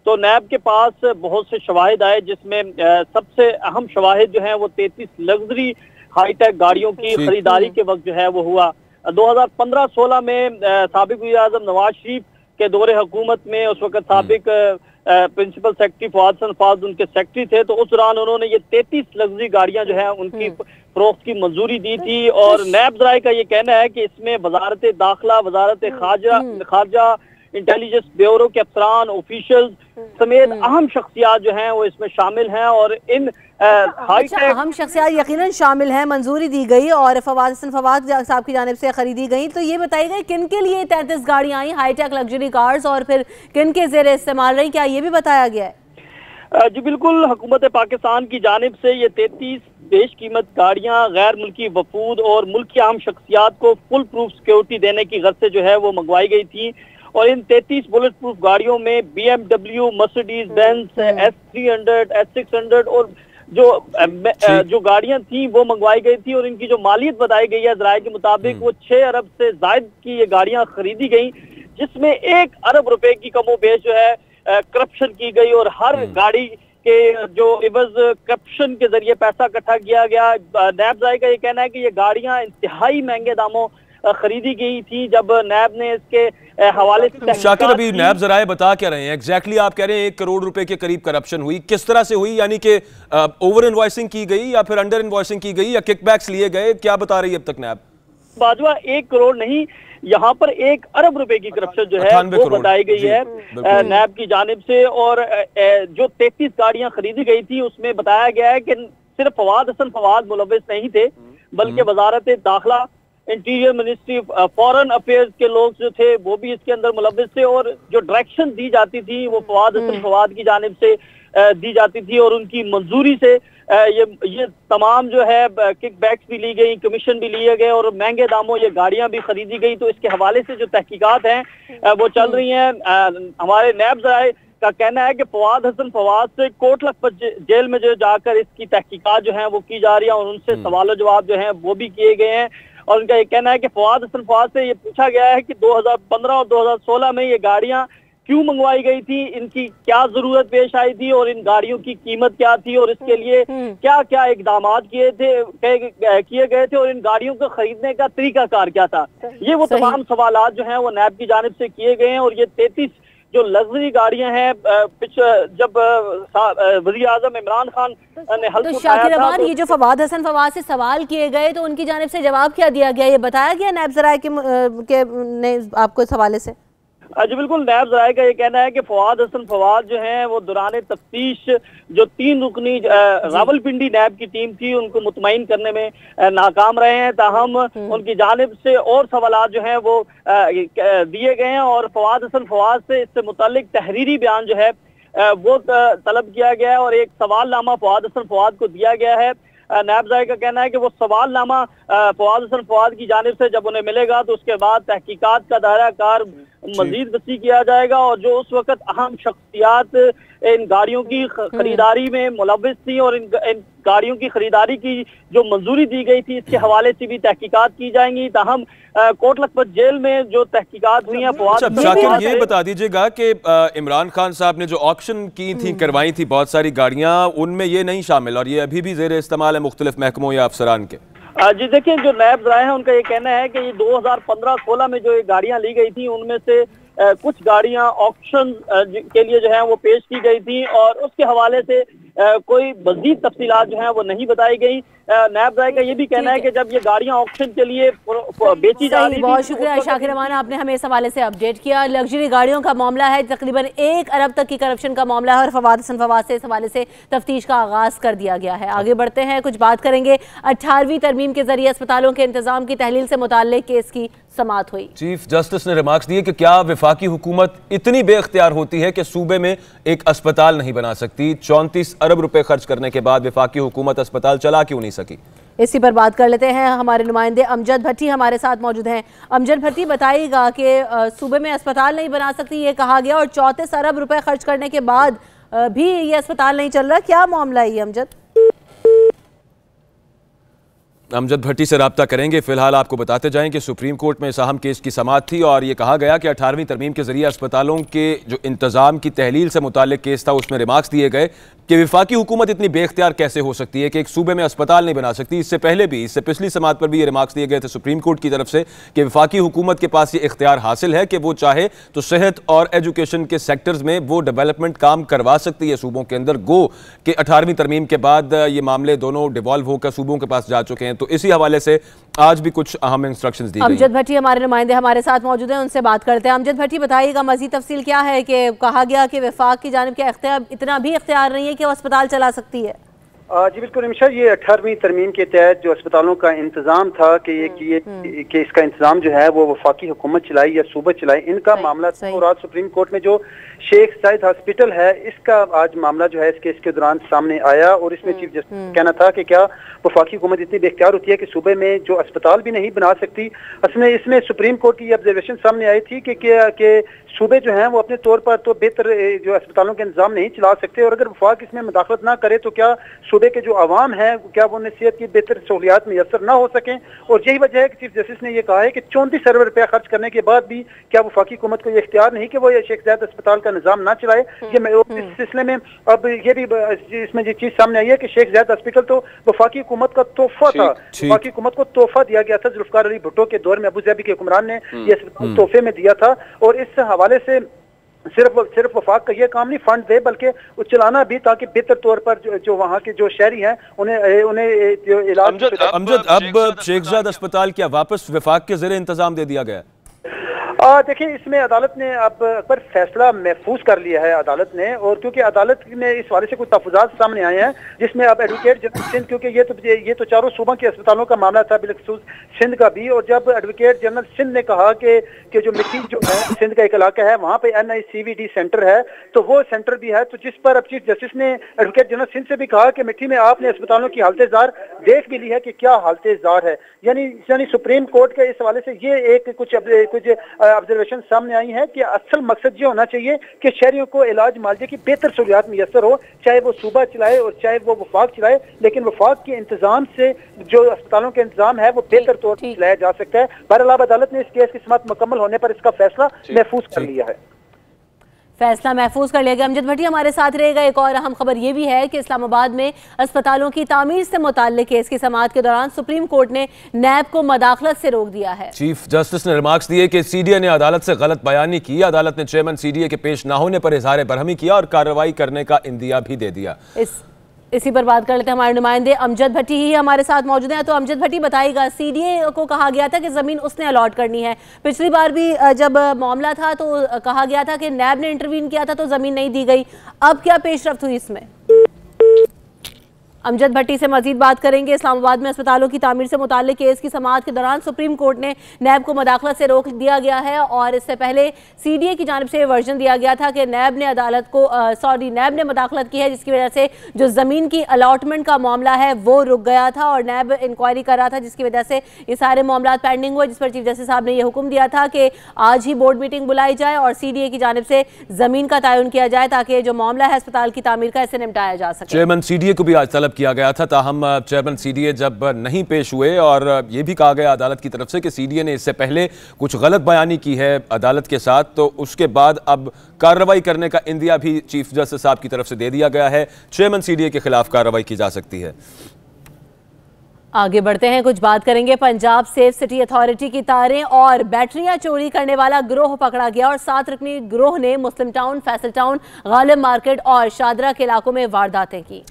तो नैब के पास बहुत से शवाहिद आए, जिसमें सबसे अहम शवाहिद जो है वो 33 लग्जरी हाईटेक गाड़ियों की खरीदारी के वक्त जो है वो हुआ। 2015-16 में साबिक वज़ीर-ए-आज़म नवाज शरीफ के दौरे हुकूमत में उस वक्त साबिक प्रिंसिपल सेक्रेटरी फवाद हसन फवाद उनके सेक्रेटरी थे, तो उस दौरान उन्होंने ये 33 लग्जरी गाड़ियां जो है उनकी फरोख्त की मंजूरी दी थी। और नैब ज़राए का ये कहना है कि इसमें वजारत दाखिला, वजारत खारजा, इंटेलिजेंस ब्यूरो के अफसरान, ऑफिशियल्स समेत अहम शख्सियात जो हैं वो इसमें शामिल हैं और इन अहम शख्सियात यकीनन शामिल हैं। मंजूरी दी गई और फवाद हसन फवाद साहब की जानिब से खरीदी गई। तो ये बताइएगा किन के लिए 33 गाड़ियां आई हाईटेक लग्जरी कार्स और फिर किन के ज़ेरे इस्तेमाल रही, क्या ये भी बताया गया है? जी बिल्कुल, हुकूमत पाकिस्तान की जानिब से ये 33 बेश कीमत गाड़ियां गैर मुल्की वफूद और मुल्की अहम शख्सियात को फुल प्रूफ सिक्योरिटी देने की गर्ज से जो है वो मंगवाई गई थी। और इन 33 बुलेट प्रूफ गाड़ियों में BMW, Mercedes Benz, S300, S600 और जो गाड़ियां थी वो मंगवाई गई थी। और इनकी जो मालियत बताई गई है ज़राए के मुताबिक वो 6 अरब से जायद की ये गाड़ियां खरीदी गई, जिसमें 1 अरब रुपए की कमोबेश जो है करप्शन की गई और हर गाड़ी के जो इवज करप्शन के जरिए पैसा इकट्ठा किया गया। नैब ज़राए का ये कहना है कि ये गाड़ियां इंतहाई महंगे दामों खरीदी गई थी। जब नैब ने इसके हवाले से शाकिर, अभी नैब ज़राए बता क्या रहे हैं एग्जैक्टली? आप कह रहे हैं 1 करोड़ रुपए के करीब करप्शन हुई, किस तरह से हुई? यानी कि ओवर इनवॉइसिंग की गई या फिर अंडर इनवॉइसिंग की गई या किकबैक्स लिए गए, क्या बता रही है अब तक नैब? बाजवा 1 करोड़ नहीं, यहाँ पर 1 अरब रुपए की करप्शन जो है वो बताई गई है नैब की जानिब से। और जो 33 गाड़ियां खरीदी गई थी उसमें बताया गया है कि सिर्फ फवाद हसन फवाद मुलव्विस नहीं थे, बल्कि वजारत दाखिला, इंटीरियर मिनिस्ट्री, फॉरेन अफेयर्स के लोग जो थे वो भी इसके अंदर मुलव्विस थे, और जो डायरेक्शन दी जाती थी वो फवाद हसन फवाद की जानिब से दी जाती थी, और उनकी मंजूरी से ये तमाम जो है किकबैक्स भी ली गई, कमीशन भी लिए गए और महंगे दामों ये गाड़ियां भी खरीदी गई। तो इसके हवाले से जो तहकीकात हैं वो चल रही हैं। हमारे नैब ज़राए का कहना है कि फवाद हसन फवाद से कोट लखपत जेल में जो जाकर इसकी तहकीकात जो है वो की जा रही है, और उनसे सवाल जवाब जो है वो भी किए गए हैं। और उनका ये कहना है कि फवाद हसन फवाद से ये पूछा गया है कि 2015 और 2016 में ये गाड़ियां क्यों मंगवाई गई थी, इनकी क्या जरूरत पेश आई थी, और इन गाड़ियों की कीमत क्या थी, और इसके लिए क्या क्या इकदाम किए गए थे, और इन गाड़ियों को खरीदने का तरीकाकार क्या था। ये वो तमाम सवालात जो हैं वो नैब की जानिब से किए गए हैं। और ये 33 जो लग्जरी गाड़ियां हैं, जब वज़ीर आज़म इमरान खान ने तो शाकिर अमान, ये जो फवाद हसन फवाद से सवाल किए गए तो उनकी जानिब से जवाब क्या दिया गया, ये बताया गया नैब ज़राए के ने आपको इस हवाले से? जी बिल्कुल, नैब ज़राए का ये कहना है कि फवाद हसन फवाद जो हैं वो दौरान तफ्तीश जो 3 रुकनी रावलपिंडी नैब की टीम थी उनको मुतमईन करने में नाकाम रहे हैं। ताहम उनकी जानिब से और सवालात जो हैं वो दिए गए हैं, और फवाद हसन फवाद से इससे मुतालिक तहरीरी बयान जो है वो तलब किया गया है, और एक सवालनामा फवाद हसन फवाद को दिया गया है। नैब ज़राए का कहना है कि वो सवालनामा फवाद हसन फवाद की जानिब से जब उन्हें मिलेगा तो उसके बाद तहकीकात का दायरा कार मजीद वसी किया जाएगा, और जो उस वक्त अहम शख्सियात इन गाड़ियों की खरीदारी में मुलव्विस थी और इन गाड़ियों की खरीदारी की जो मंजूरी दी गई थी इसके हवाले से भी तहकीकात की जाएंगी। ताहम कोट लखपत जेल में जो तहकीकात हुई हैं शाकिर, ये बता दीजिएगा कि इमरान खान साहब ने जो ऑक्शन की थी, करवाई थी बहुत सारी गाड़ियां, उनमें ये नहीं शामिल, और ये अभी भी जेर इस्तेमाल है मुख्तलिफ महकमों या अफसरान के। जी देखिए, जो नैब ज़राए हैं उनका ये कहना है कि ये 2015-16 में जो ये गाड़ियां ली गई थी उनमें से कुछ गाड़ियां ऑक्शन के लिए जो है वो पेश की गई थी, और उसके हवाले से कोई मज़ीद तफसीलात जो है वो नहीं बताई गई। नैब ज़राए का ये भी कहना है कि जब ये गाड़ियां ऑक्शन के लिए बेची जा रही थी। बहुत शुक्रिया शाकिर अमान, आपने हमें इस हवाले से अपडेट किया। लग्जरी गाड़ियों का मामला है, तकरीबन 1 अरब तक की करप्शन का मामला है, और फवाद हसन फवाद से इस हवाले से तफ्तीश का आगाज कर दिया गया है। आगे बढ़ते हैं, कुछ बात करेंगे। 18वीं तरमीम के जरिए अस्पतालों के इंतजाम की तहलील से मुताल्लिक केस की समाअत हुई। चीफ जस्टिस ने रिमार्क्स दिए कि क्या वफाकी हुकूमत इतनी बेख्तियार होती है कि सूबे में एक अस्पताल नहीं बना सकती? 34 अरब रुपए खर्च करने के बाद वफाकी हुकूमत अस्पताल चला क्यों नहीं सकी? इसी पर बात कर लेते हैं। हमारे नुमाइंदे अमजद भट्टी हमारे साथ मौजूद हैं। अमजद भट्टी, बताइएगा कि सूबे में अस्पताल नहीं बना सकती ये कहा गया, और 34 अरब रुपए खर्च करने के बाद भी ये अस्पताल नहीं चल रहा, क्या मामला है ये अमजद? अमजद भट्टी से रब्ता करेंगे। फिलहाल आपको बताते जाएं कि सुप्रीम कोर्ट में इस अहम केस की समाअत थी, और ये कहा गया कि 18वीं तरमीम के जरिए अस्पतालों के जो इंतजाम की तहलील से मुताल्लिक केस था उसमें रिमार्क्स दिए गए कि वफाकी हुकूमत इतनी बेख्तियार कैसे हो सकती है कि एक सूबे में अस्पताल नहीं बना सकती। इससे पहले भी, इससे पिछली समाअत पर भी ये रिमार्क्स दिए गए थे सुप्रीम कोर्ट की तरफ से कि वफाकी हुकूमत के पास ये इख्तियार हासिल है कि वो चाहे तो सेहत और एजुकेशन के सेक्टर्स में वो डेवलपमेंट काम करवा सकती है सूबों के अंदर। गो कि 18वीं तरमीम के बाद ये मामले दोनों डिवॉल्व होकर सूबों के पास जा चुके हैं, तो इसी हवाले से आज भी कुछ अहम इंस्ट्रक्शंस दी गई। अमजद भट्टी हमारे नुमाइंदे हमारे साथ मौजूद हैं, उनसे बात करते हैं। अमजद भट्टी, बताइएगा मजीद तफसील क्या है कि कहा गया कि वफाक की जानिब के इख्तियार इतना भी इख्तियार नहीं है कि वो अस्पताल चला सकती है? जी बिल्कुल निमिशा, ये 18वीं तरमीम के तहत जो अस्पतालों का इंतजाम था कि इसका इंतजाम जो है वो वफाकी हुकूमत चलाई या सूबा चलाई, इनका मामला था। और आज सुप्रीम कोर्ट में जो शेख जायद हॉस्पिटल है इसका आज मामला जो है इस केस के दौरान सामने आया, और इसमें चीफ जस्टिस कहना था कि क्या वफाकी हुकूमत इतनी बेख्तियार होती है कि सूबे में जो अस्पताल भी नहीं बना सकती। असल में इसमें सुप्रीम कोर्ट की ऑब्जर्वेशन सामने आई थी कि सूबे जो हैं वो अपने तौर पर तो बेहतर जो अस्पतालों के इंतजाम नहीं चला सकते, और अगर वफाक इसमें मुदाखलत ना करे तो क्या सूबे के जो आवाम है क्या वो उन्हें सेहत की बेहतर सहूलियात मैसर ना हो सकें। और यही वजह है कि चीफ जस्टिस ने यह कहा है कि 34 अरब रुपया खर्च करने के बाद भी क्या वफाकी हुकूमत को यह इख्तियार नहीं कि वो ये शेख जायद अस्पताल का निजाम ना चलाए। ये इस सिलसिले में अब ये भी इसमें जो चीज सामने आई है कि शेख जायद हॉस्पिटल तो वफाकी हुकूमत का तोहफा था, वफाकी हुकूमत को तोहफा दिया गया था। जुल्फकार अली भुट्टो के दौर में अबू धाबी के हुक्मरान ने यह अस्पताल तोहफे में दिया था, और इस हवाले से सिर्फ वफाक का ये काम नहीं फंड दे बल्कि वो चलाना भी, ताकि बेहतर तौर पर जो वहाँ के जो शहरी हैं उन्हें जो इलाज। अमजद, अब शेख जायद अस्पताल क्या वापस वफाक के ज़रिए इंतजाम दे दिया गया? देखिए, इसमें अदालत ने अब पर फैसला महफूज कर लिया है अदालत ने, और क्योंकि अदालत में इस वाले से कुछ तहफ़्फ़ुज़ात सामने आए हैं जिसमें अब एडवोकेट जनरल सिंध, क्योंकि ये तो चारों सूबों के अस्पतालों का मामला था, बिलखसूस सिंध का भी, और जब एडवोकेट जनरल सिंध ने कहा कि जो मिट्टी जो है सिंध का एक इलाका है वहाँ पे NICVD सेंटर है, तो वो सेंटर भी है, तो जिस पर अब चीफ जस्टिस ने एडवोकेट जनरल सिंध से भी कहा कि मिट्टी में आपने अस्पतालों की हालत-ए-ज़ार देख भी ली है कि क्या हालत-ए-ज़ार है। यानी सुप्रीम कोर्ट के इस हवाले से ये एक कुछ ऑब्जर्वेशन सामने आई है कि असल मकसद ये होना चाहिए कि शहरियों को इलाज मुआवजे की बेहतर सहूलियात मुयसर हो, चाहे वो सूबा चलाए और चाहे वो वफाक चलाए, लेकिन वफाक के इंतजाम से जो अस्पतालों के इंतजाम है वो बेहतर तौर पर चलाया जा सकता है। बहरहाल अदालत ने इस केस की समाअत मुकम्मल होने पर इसका फैसला महफूज कर लिया है। फैसला महफूज कर लिया गया। अमजद भट्टी हमारे साथ रहेगा। एक और अहम खबर ये भी है कि इस्लामाबाद में अस्पतालों की तामीर से मुताल्लिक केस की समाअत के दौरान सुप्रीम कोर्ट ने नैब को मदाखलत से रोक दिया है। चीफ जस्टिस ने रिमार्क्स दिए कि CDA ने अदालत से गलत बयानी की। अदालत ने चेयरमैन CDA के पेश न होने पर इजहार बरहमी किया और कार्रवाई करने का इंदिया भी दे दिया। इसी पर बात कर लेते हैं। हमारे नुमाइंदे अमजद भट्टी ही हमारे साथ मौजूद हैं। तो अमजद भट्टी बताइएगा, CDA को कहा गया था कि ज़मीन उसने अलॉट करनी है। पिछली बार भी जब मामला था तो कहा गया था कि नैब ने इंटरवीन किया था तो ज़मीन नहीं दी गई। अब क्या पेशरफ्त हुई इसमें? अमजद भट्टी से मजीद बात करेंगे। इस्लामाबाद में अस्पतालों की तामीर से मुताल्लिक केस की समाअत के दौरान सुप्रीम कोर्ट ने नैब को मदाखलत से रोक दिया गया है और इससे पहले CDA की जानिब से वर्जन दिया गया था कि नैब ने मदाखलत की है, जिसकी वजह से जो ज़मीन की अलॉटमेंट का मामला है वो रुक गया था और नैब इंक्वायरी कर रहा था, जिसकी वजह से ये सारे मामला पेंडिंग हुए, जिस पर चीफ जस्टिस साहब ने यह हुक्म दिया था कि आज ही बोर्ड मीटिंग बुलाई जाए और CDA की जानिब से ज़मीन का तयन किया जाए ताकि जो मामला है अस्पताल की तामीर का, इससे निपटाया जा सके। चेयरमैन CDA को भी आज तलब किया गया था, ताहम चेयरमैन CDA जब नहीं पेश हुए और यह भी कहा गया अदालत की तरफ से कि CDA ने इससे पहले कुछ गलत बयानी की है अदालत के साथ, तो उसके बाद अब कार्रवाई करने का इंदिया भी चीफ जस्टिस साहब की तरफ से दे दिया गया है। चेयरमैन CDA के खिलाफ कार्रवाई की जा सकती है। आगे बढ़ते हैं, कुछ बात करेंगे। पंजाब सेफ सिटी अथॉरिटी की तारें और बैटरियां चोरी करने वाला गिरोह पकड़ा गया और 7 रुकनी गिरोह ने Muslim town, Faisal town, Ghalib market और शादरा के इलाकों में वारदातें की।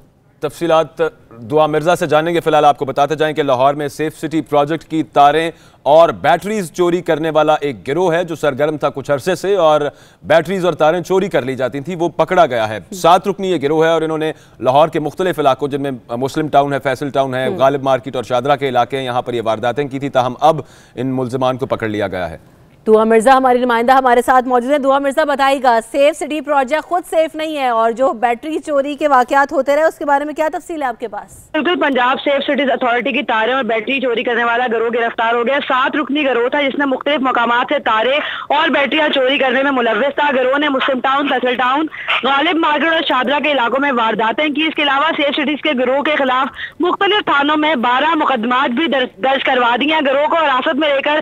तफसीलात दुआ मिर्जा से जानेंगे। फिलहाल आपको बताते जाएं कि लाहौर में सेफ सिटी प्रोजेक्ट की तारें और बैटरीज चोरी करने वाला एक गिरोह है जो सरगर्म था कुछ अरसे से और बैटरीज और तारें चोरी कर ली जाती थी, वो पकड़ा गया है। 7 रुकनी ये गिरोह है और इन्होंने लाहौर के मुख्तलिफ इलाकों जिनमें मुस्लिम टाउन है, फैसल टाउन है, गालिब मार्केट और शादरा के इलाके हैं, यहाँ पर ये वारदातें की थी। ताहम अब इन मुल्जिमान को पकड़ लिया गया है। दुआ मिर्जा हमारी नुमाइंदा हमारे साथ मौजूद है। दुआ मिर्जा बताइएगा, सेफ सिटी प्रोजेक्ट खुद सेफ नहीं है और जो बैटरी चोरी के वाकयात होते रहे उसके बारे में क्या तफसील है आपके पास? बिल्कुल, पंजाब सेफ सिटीज अथॉरिटी की तारें और बैटरी चोरी करने वाला गिरोह गिरफ्तार हो गया। 7 रुकनी गिरोह था जिसने मुख्तलिफ मकामात से तारें और बैटरियां चोरी करने में मुलव्विस था। गिरोह ने Muslim town, Faisal town, Ghalib market और शादरा के इलाकों में वारदातें की। इसके अलावा सेफ सिटीज के गिरोह के खिलाफ मुख्तलिफ थानों में 12 मुकदमात भी दर्ज करवा दिए। गिरोह को हिरासत में लेकर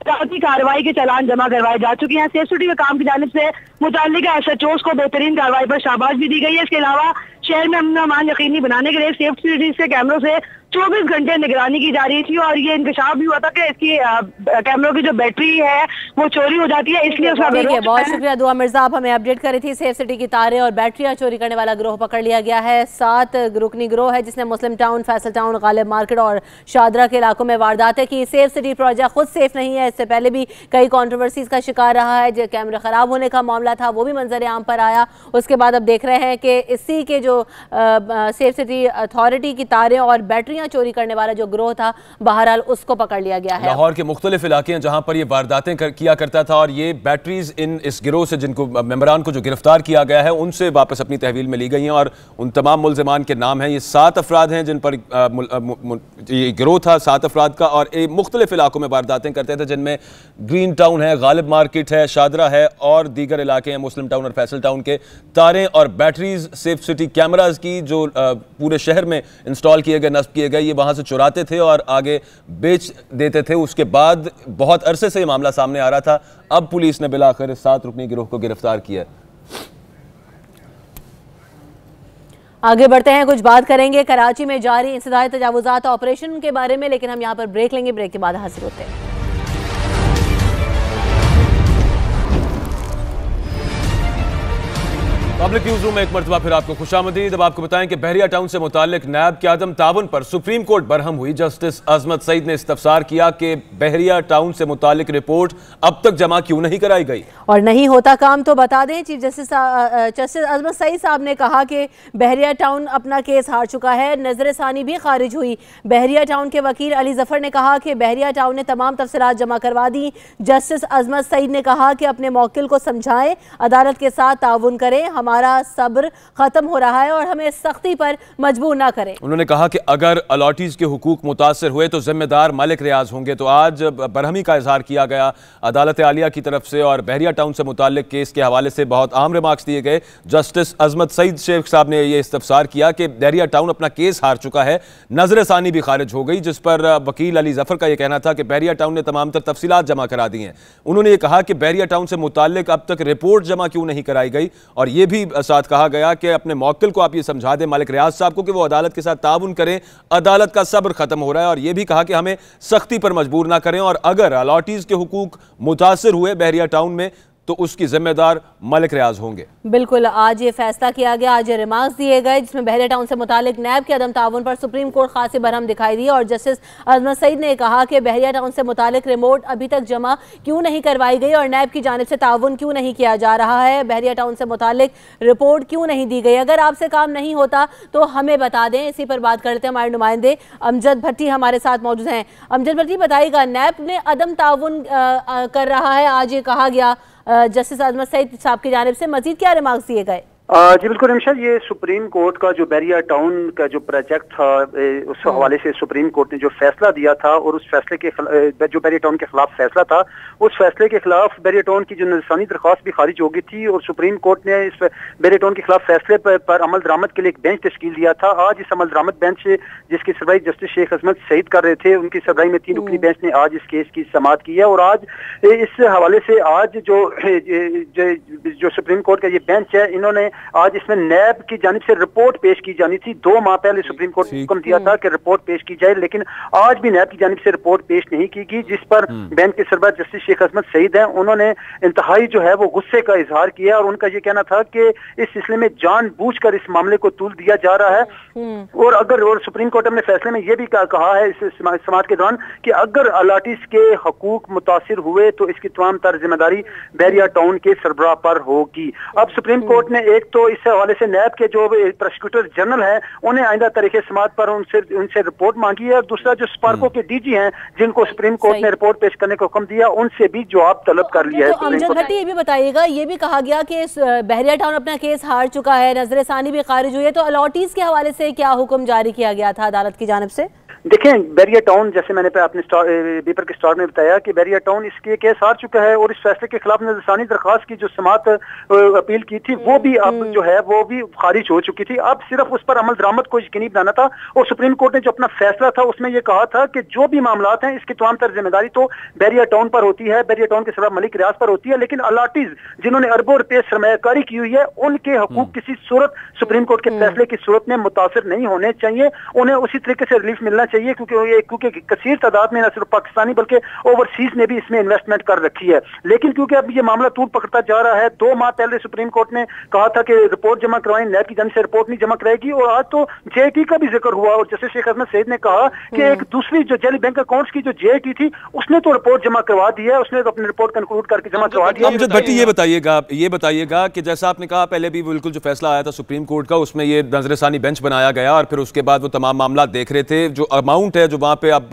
कार्रवाई के चालान जमा करवाए जा चुके हैं। सेफ सिटी के काम की जानिब से मुताल्लिका SHOs को बेहतरीन कार्रवाई पर शाबाश भी दी गई है। इसके अलावा शहर में अमन अमान यकीनी बनाने के लिए सेफ सिटी से कैमरों से 24 घंटे निगरानी की जा रही थी और ये इंकशाफ भी हुआ था कि इसकी कैमरों की जो बैटरी है वो चोरी हो जाती है, इसलिए उसका बहुत शुक्रिया दुआ मिर्जा, आप हमें अपडेट कर रही थी। सेफ सिटी की तारें और बैटरियां चोरी करने वाला गिरोह पकड़ लिया गया है। 7 रुकनी गिरोह है जिसने Muslim town, Faisal town, Ghalib market और शादरा के इलाकों में वारदातें की। सेफ सिटी प्रोजेक्ट खुद सेफ नहीं है, इससे पहले भी कई कॉन्ट्रोवर्सीज का शिकार रहा है। जो कैमरे खराब होने का मामला था वो भी मंजर आम पर आया। उसके बाद अब देख रहे हैं कि इसी के जो सेफ सिटी अथॉरिटी की तारें और बैटरियां चोरी करने वाला जो गिरोह था, बहरहाल उसको पकड़ लिया गया है। लाहौर के मुख्तलिफ इलाके हैं जहां पर ये वारदातें किया करता था और ये बैटरीज इस गिरोह से जिनको मेंबरान को जो गिरफ्तार किया गया है उनसे वापस अपनी तहवील में ली गई हैं और उन तमाम मुल्जिमान के नाम हैं। ये 7 अफराद हैं जिन पर ये गिरोह था, 7 अफराद का, और मुख्तलिफ इलाकों में वारदातें करते थे जिनमें ग्रीन टाउन है, गालिब मार्केट है, शादरा है और दीगर इलाके हैं मुस्लिम टाउन और फैसल टाउन के। तारें और बैटरीज सेफ सिटी कैमराज की जो पूरे शहर में इंस्टॉल किए गए, नस्ब किए गए, ये वहां से चुराते थे और आगे बेच देते थे। उसके बाद बहुत अरसे से ये मामला सामने आ रहा था। अब पुलिस ने बिलाखिर 7 रुकनी गिरोह को गिरफ्तार किया। आगे बढ़ते हैं, कुछ बात करेंगे कराची में जारी इंसदादी तजावुजात ऑपरेशन के बारे में, लेकिन हम यहाँ पर ब्रेक लेंगे। ब्रेक के बाद हाजिर होते हैं। पब्लिक न्यूज रूम में एक मरतबा फिर आपको खुशामदीद। अब आपको बताएं कि बहरिया टाउन से मुताल्लिक नैब के अदम ताउन पर सुप्रीम कोर्ट बरहम हुई। जस्टिस अजमत सईद ने इस्तफसार किया कि बहरिया टाउन से मुताल्लिक रिपोर्ट अब तक जमा क्यों नहीं कराई गई और नहीं होता काम तो बता दें। चीफ जस्टिस अजमत सईद साहब ने कहा कि बहरिया टाउन अपना केस हार चुका है। नजर सानी भी खारिज हुई। बहरिया टाउन के वकील अली जफर ने कहा कि बहरिया टाउन ने तमाम तफसीलात जमा करवा दी। जस्टिस अजमत सईद ने कहा कि अपने मौकिल को समझाएं, अदालत के साथ ताउन करें, हमारा सब्र खत्म हो रहा है और हमें सख्ती पर मजबूर ना करें। उन्होंने कहा कि अगर अलॉटीज के हुकूक मुतासर हुए तो जिम्मेदार मलिक रियाज होंगे। तो आज बरहमी का इजहार किया गया अदालत आलिया की तरफ से और बहरिया टाउन से मुताल्लिक केस के हवाले से बहुत अहम रिमार्क्स दिए गए। जस्टिस अजमत सईद शेख साहब ने यह इस्तफसार किया कि बहरिया टाउन अपना केस हार चुका है। नजर सानी भी खारिज हो गई, जिस पर वकील अली जफर का यह कहना था कि बहरिया टाउन ने तमाम तर तफसीलात जमा करा दी हैं। उन्होंने ये कहा कि बहरिया टाउन से मुताल्लिक अब तक रिपोर्ट जमा क्यों नहीं कराई गई और यह भी साथ कहा गया कि अपने मौकिल को आप ये समझा दें मालिक रियाज साहब को कि वो अदालत के साथ ताउन करें, अदालत का सब्र खत्म हो रहा है। और यह भी कहा कि हमें सख्ती पर मजबूर ना करें और अगर अलॉटीज के हुकूक मुतासिर हुए बहरिया टाउन में तो उसकी जिम्मेदार मलिक रियाज होंगे। बिल्कुल, आज ये फैसला किया गया, आज ये रिमार्क्स दिए गए जिसमें बहरिया टाउन से मुतालिक नैब के अदम ताउन पर सुप्रीम कोर्ट खासी बरहम दिखाई दी और जस्टिस अजमत सईद ने कहा कि बहरिया टाउन से मुतालिक रिपोर्ट अभी तक जमा क्यों नहीं करवाई गई और नैब की जानिब से ताउन क्यों नहीं किया जा रहा है। बहरिया टाउन से मुतालिक रिपोर्ट क्यों नहीं दी गई। अगर आपसे काम नहीं होता तो हमें बता दें। इसी पर बात करते हैं हमारे नुमाइंदे अमजद भट्टी हमारे साथ मौजूद हैं। अमजद भट्टी, बताइएगा, नैब ने अदम ताउन कर रहा है, आज ये कहा गया जस्टिस अजमत सईद साहब की जानिब से, मजीद क्या रिमार्क्स दिए गए? जी बिल्कुल निमिशा, ये सुप्रीम कोर्ट का जो बहरिया टाउन का जो प्रोजेक्ट था उस हवाले से सुप्रीम कोर्ट ने जो फैसला दिया था और उस फैसले के जो बहरिया टाउन के खिलाफ फैसला था, उस फैसले के खिलाफ बहरिया टाउन की जो नजरसानी दरख्वास्त भी खारिज हो गई थी और सुप्रीम कोर्ट ने इस बहरिया टाउन के खिलाफ फैसले पर अमल दरामद के लिए एक बेंच तश्कील दिया था। आज इस अमल दरामद बेंच जिसकी सरबराही जस्टिस शेख अजमत सईद कर रहे थे, उनकी सरबराही में 3 रुकनी बेंच ने आज इस केस की समाअत की है और आज इस हवाले से आज जो सुप्रीम कोर्ट का ये बेंच है, इन्होंने आज इसमें नैब की जानिब से रिपोर्ट पेश की जानी थी। 2 माह पहले सुप्रीम कोर्ट ने हुक्म दिया था कि रिपोर्ट पेश की जाए, लेकिन आज भी नैब की जानिब से रिपोर्ट पेश नहीं की गई, जिस पर बेंच के सरबराह जस्टिस शेख अजमत सईद हैं, उन्होंने इंतहाई जो है वो गुस्से का इजहार किया और उनका ये कहना था कि इस सिलसिले में जानबूझकर इस मामले को तूल दिया जा रहा है। और सुप्रीम कोर्ट ने फैसले में यह भी कहा है इस समाअत के दौरान कि अगर अलॉटीज के हकूक मुतासिर हुए तो इसकी तमाम तर जिम्मेदारी बहरिया टाउन के सरबराह पर होगी। अब सुप्रीम कोर्ट ने एक तो इस हवाले से नैब के जो प्रोसिक्यूटर जनरल हैं उन्हें आइंदा तरीके समाअत पर उनसे रिपोर्ट मांगी है और दूसरा जो स्पार्को के डीजी हैं जिनको सुप्रीम कोर्ट ने रिपोर्ट पेश करने का हुक्म दिया, उनसे भी जवाब तलब कर लिया है। तो अमजद भट्टी, ये भी बताइएगा, ये भी कहा गया कि बहरिया टाउन अपना केस हार चुका है, नजर सानी भी खारिज हुई है, तो अलॉटीज के हवाले से क्या हुक्म जारी किया गया था अदालत की जानिब से? देखें, बहरिया टाउन, जैसे मैंने अपने पेपर के स्टार में बताया कि बहरिया टाउन इसके केस हार चुका है और इस फैसले के खिलाफ नजरसानी दरख्वास्त की जो समाअत अपील की थी वो भी अब जो है वो भी खारिज हो चुकी थी। अब सिर्फ उस पर अमल दरामद को यकीनी बनाना था और सुप्रीम कोर्ट ने जो अपना फैसला था उसमें यह कहा था कि जो भी मामलात हैं इसकी तमाम तर जिम्मेदारी तो बहरिया टाउन पर होती है, बहरिया टाउन के सरबराह मलिक रियाज पर होती है, लेकिन अलॉटीज जिन्होंने अरबों रुपये सरमायाकारी की हुई है उनके हकूक किसी सूरत सुप्रीम कोर्ट के फैसले की सूरत में मुतासिर नहीं होने चाहिए, उन्हें उसी तरीके से रिलीफ मिलना चाहिए क्योंकि कसीर तादाद में न सिर्फ पाकिस्तानी बल्कि ओवरसीज ने भी इसमें इन्वेस्टमेंट कर रखी है। लेकिन क्योंकि अब ये मामला तूल पकड़ता जा रहा है, 2 माह पहले सुप्रीम कोर्ट ने कहा था कि रिपोर्ट जमा करवाएं, नैब की जानिब से रिपोर्ट नहीं जमा कराएगी और आज तो जेआईटी का भी जिक्र हुआ और जस्टिस शेख अजमत सईद ने कहा कि एक दूसरी जो जाली बैंक अकाउंट्स की जो जेआईटी थी उसने तो रिपोर्ट जमा करवा दी है, उसने तो अपनी रिपोर्ट कंक्लूड करके जमा करवा दिया। अमजद भट्टी, ये बताइएगा कि जैसा आपने कहा पहले भी बिल्कुल जो फैसला आया था सुप्रीम कोर्ट का उसमें ये नजरसानी बेंच बनाया गया और फिर उसके बाद वो तमाम मामला देख रहे थे। जो अमाउंट है जो वहाँ पे अब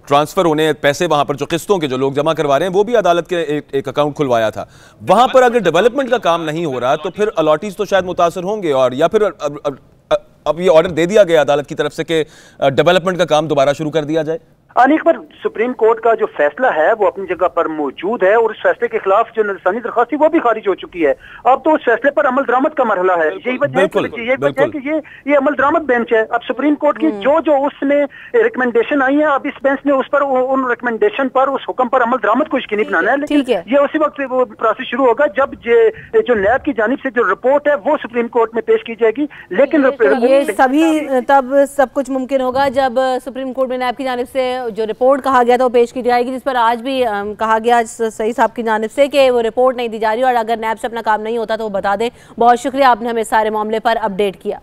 ट्रांसफर होने पैसे वहाँ पर जो किस्तों के जो लोग जमा करवा रहे हैं वो भी अदालत के एक अकाउंट खुलवाया था। वहाँ पर अगर डेवलपमेंट का काम नहीं हो रहा तो फिर अलॉटीज तो शायद मुतासर होंगे और या फिर अब ये ऑर्डर दे दिया गया अदालत की तरफ से कि डेवलपमेंट का काम दोबारा शुरू कर दिया जाए। एक बार सुप्रीम कोर्ट का जो फैसला है वो अपनी जगह पर मौजूद है और इस फैसले के खिलाफ जो नजरसानी दरख्वास्त थी वो भी खारिज हो चुकी है। अब तो उस फैसले पर अमल दरामद का मरहला है। यही वजह है कि ये अमल दरामद बेंच है। अब सुप्रीम कोर्ट की जो उसमें रिकमेंडेशन आई है, अब इस बेंच ने उस पर उन रिकमेंडेशन पर उस हुक्म पर अमल दरामद को यकीनी बनाना है। लेकिन ये उसी वक्त वो प्रोसेस शुरू होगा जब जो नैब की जानिब से जो रिपोर्ट है वो सुप्रीम कोर्ट में पेश की जाएगी। लेकिन ये सभी तब सब कुछ मुमकिन होगा जब सुप्रीम कोर्ट में नैब की जानिब से जो रिपोर्ट कहा गया था वो पेश की जाएगी, जिस पर आज भी कहा गया सही साहब की जानिब से कि वो रिपोर्ट नहीं दी जा रही और अगर नैब से अपना काम नहीं होता तो वो बता दें। बहुत शुक्रिया, आपने हमें सारे मामले पर अपडेट किया।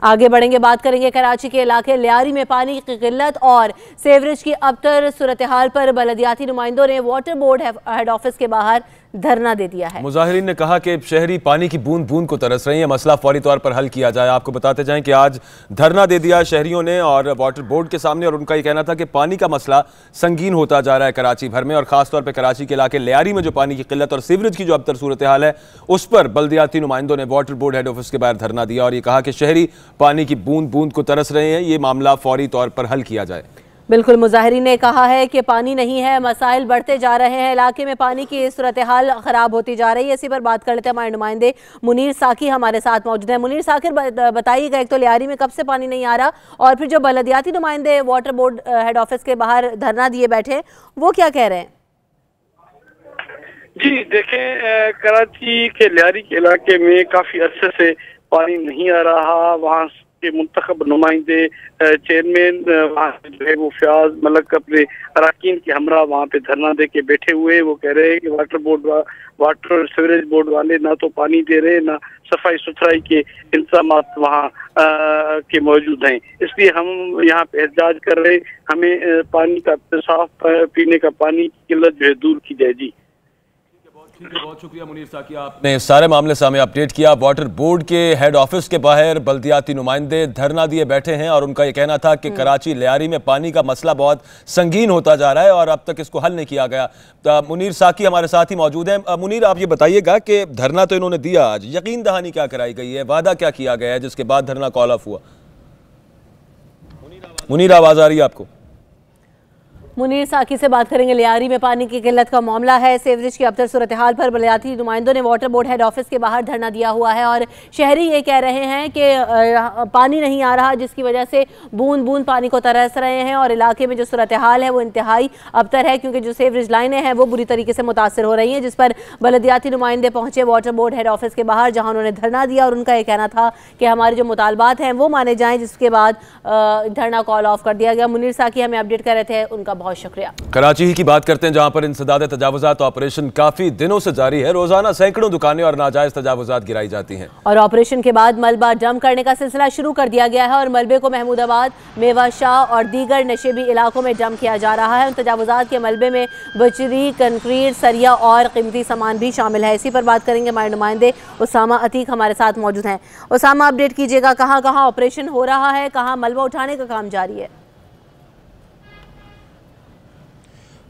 आगे बढ़ेंगे, बात करेंगे कराची के इलाके लियारी में पानी की किल्लत और सीवरेज की अबतर सूरत हाल पर बलदियाती नुमाइंदों ने वाटर बोर्ड हेड ऑफिस के बाहर धरना दे दिया है। मुजाहिरीन ने कहा कि शहरी पानी की बूंद बूंद को तरस रही है, मसला फौरी तौर पर हल किया जाए। आपको बताते जाएं कि आज धरना दे दिया शहरियों ने और वाटर बोर्ड के सामने, और उनका ये कहना था कि पानी का मसला संगीन होता जा रहा है कराची भर में, और खासतौर पर कराची के इलाके लियारी में जो पानी की किल्लत और सीवरेज की जो अबतर सूरत हाल है उस पर बल्दियाती नुमाइंदों ने वाटर बोर्ड हेड ऑफिस के बाहर धरना दिया और ये कहा कि शहरी पानी की बूंद बूंद को तरस रहे हैं, ये मामला फौरी तौर पर हल किया जाए। बिल्कुल, मुजाहिरीन ने कहा है कि पानी नहीं है, मसाइल बढ़ते जा रहे हैं, इलाके में पानी की सूरत हाल खराब होती जा रही है। इसी पर बात कर लेते हैं, हमारे नुमाइंदे मुनीर साकी हमारे साथ मौजूद हैं। मुनीर साकिर, बताइएगा, एक तो लियारी में कब से पानी नहीं आ रहा और फिर जो बलदियाती नुमाइंदे वाटर बोर्ड हेड ऑफिस के बाहर धरना दिए बैठे वो क्या कह रहे हैं? जी देखें, कराची के लियारी के इलाके में काफी अरसे से पानी नहीं आ रहा। वहाँ के मुंतखब नुमाइंदे चेयरमैन वहाँ जो है वो फयाज मलक अपने अरकान के हमरा वहाँ पे धरना दे के बैठे हुए। वो कह रहे हैं कि वाटर सीवरेज बोर्ड वाले ना तो पानी दे रहे, ना सफाई सुथराई के इंतजाम वहाँ के मौजूद हैं, इसलिए हम यहाँ पे एहतजाज कर रहे हैं। हमें पानी का साफ पीने का पानी की किल्लत जो है दूर की जाए। जी बहुत शुक्रिया मुनीर साकी, आपने सारे मामले से हमें अपडेट किया। वाटर बोर्ड के हेड ऑफिस के बाहर बल्दियाती नुमाइंदे धरना दिए बैठे हैं और उनका ये कहना था कि कराची लियारी में पानी का मसला बहुत संगीन होता जा रहा है और अब तक इसको हल नहीं किया गया। तो मुनीर साकी हमारे साथ ही मौजूद हैं। मुनीर, आप ये बताइएगा कि धरना तो इन्होंने दिया, आज यकीन दहानी क्या कराई गई है, वादा क्या किया गया है जिसके बाद धरना कॉल ऑफ हुआ? मुनीर, आवाज आ रही है आपको? मुनीर साकी से बात करेंगे। लियारी में पानी की किल्लत का मामला है, सीवरेज की अबतर सूरत हाल पर बलदियाती नुमाइंदों ने वाटर बोर्ड हेड ऑफिस के बाहर धरना दिया हुआ है और शहरी ये कह रहे हैं कि पानी नहीं आ रहा, जिसकी वजह से बूंद बूंद पानी को तरस रहे हैं और इलाके में जो सूरत हाल है वो इंतहाई अबतर है, क्योंकि जो सीवरेज लाइनें हैं वो बुरी तरीके से मुतासर हो रही हैं, जिस पर बलदियाती नुमाइंदे पहुंचे वाटर बोर्ड हेड ऑफिस के बाहर, जहाँ उन्होंने धरना दिया और उनका ये कहना था कि हमारे जो मुतालबात हैं वो माने जाएँ, जिसके बाद धरना कॉल ऑफ कर दिया गया। मुनीर साकी हमें अपडेट कर रहे थे, उनका बहुत शुक्रिया। कराची ही की बात करते हैं, जहां पर इंसदाद तजावुजात ऑपरेशन काफी दिनों से जारी है। रोजाना सैकड़ों दुकानें और नाजायज तजावुजात गिराई जाती हैं और ऑपरेशन के बाद मलबा डंप करने का सिलसिला शुरू कर दिया गया है और मलबे को महमूदाबाद, मेवा शाह और दीगर नशेबी इलाकों में डंप किया जा रहा है। उन तजावुजात के मलबे में बजरी, कंक्रीट, सरिया और कीमती सामान भी शामिल है। इसी पर बात करेंगे, हमारे नुमाइंदे उसामा अतीक हमारे साथ मौजूद हैं। उसामा, अपडेट कीजिएगा, कहाँ कहाँ ऑपरेशन हो रहा है, कहाँ मलबा उठाने का काम जारी है?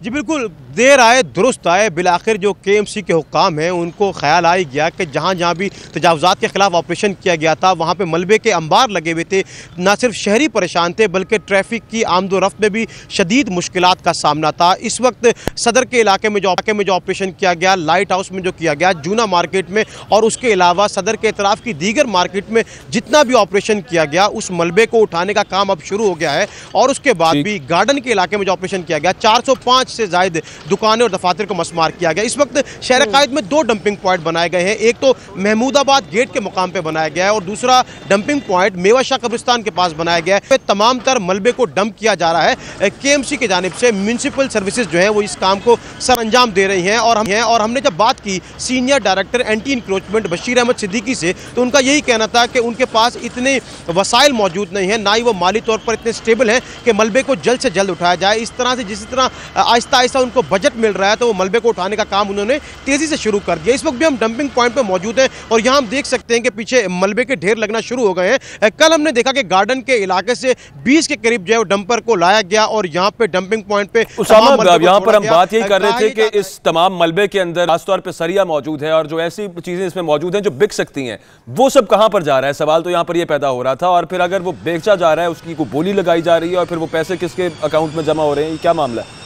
जी बिल्कुल, देर आए दुरुस्त आए, बिलाखिर जो KMC के हुक्काम हैं उनको ख्याल आ गया कि जहाँ जहाँ भी तजावुजात के खिलाफ ऑपरेशन किया गया था वहाँ पे मलबे के अंबार लगे हुए थे। ना सिर्फ शहरी परेशान थे बल्कि ट्रैफिक की आमदो रफ्त में भी शदीद मुश्किलात का सामना था। इस वक्त सदर के इलाके में जो ऑपरेशन किया गया, लाइट हाउस में जो किया गया, जूना मार्केट में और उसके अलावा सदर के इतराफ़ की दीगर मार्केट में जितना भी ऑपरेशन किया गया, उस मलबे को उठाने का काम अब शुरू हो गया है। और उसके बाद भी गार्डन के इलाके में जो ऑपरेशन किया गया, 405 से ज़ायद दुकानें और दफातर को मस्मार किया गया। इस वक्त शहर कायद में 2 डंपिंग पॉइंट बनाए गए हैं। एक तो महमूदाबाद गेट के मुकाम पे बनाया गया है और दूसरा डंपिंग पॉइंट मेवा शाह कब्रिस्तान के पास बनाया गया है। तमाम तर मलबे को डंप किया जा रहा है। KMC की जानिब से म्यूनसिपल सर्विसेज जो है वो इस काम को सर अंजाम दे रही हैं और हमने जब बात की senior director anti encroachment Bashir Ahmad Siddiqui से, तो उनका यही कहना था कि उनके पास इतने वसाइल मौजूद नहीं है, ना ही वो माली तौर पर इतने स्टेबल हैं कि मलबे को जल्द से जल्द उठाया जाए। इस तरह से जिस तरह आहिस्ता आहिस्ता उनको बजट मिल रहा है तो वो मलबे को उठाने का काम उन्होंने तेजी से शुरू कर दिया। इस वक्त भी हम डंपिंग पॉइंट पर मौजूद हैं और यहाँ हम देख सकते हैं कि पीछे मलबे के ढेर लगना शुरू हो गए हैं। कल हमने देखा कि गार्डन के इलाके से 20 के करीब जो है डंपर को लाया गया और यहाँ पे डंपिंग पॉइंट पे यहाँ पर हम बात यही कर रहे थे कि इस तमाम मलबे के अंदर खासतौर पे सरिया मौजूद है और जो ऐसी चीजें इसमें मौजूद हैं जो बिक सकती हैं, वो सब कहां पर जा रहा है? सवाल तो यहाँ पर ये पैदा हो रहा था। और फिर अगर वो बेचा जा रहा है, उसकी कोई बोली लगाई जा रही है और फिर वो पैसे किसके अकाउंट में जमा हो रहे हैं, ये क्या मामला है?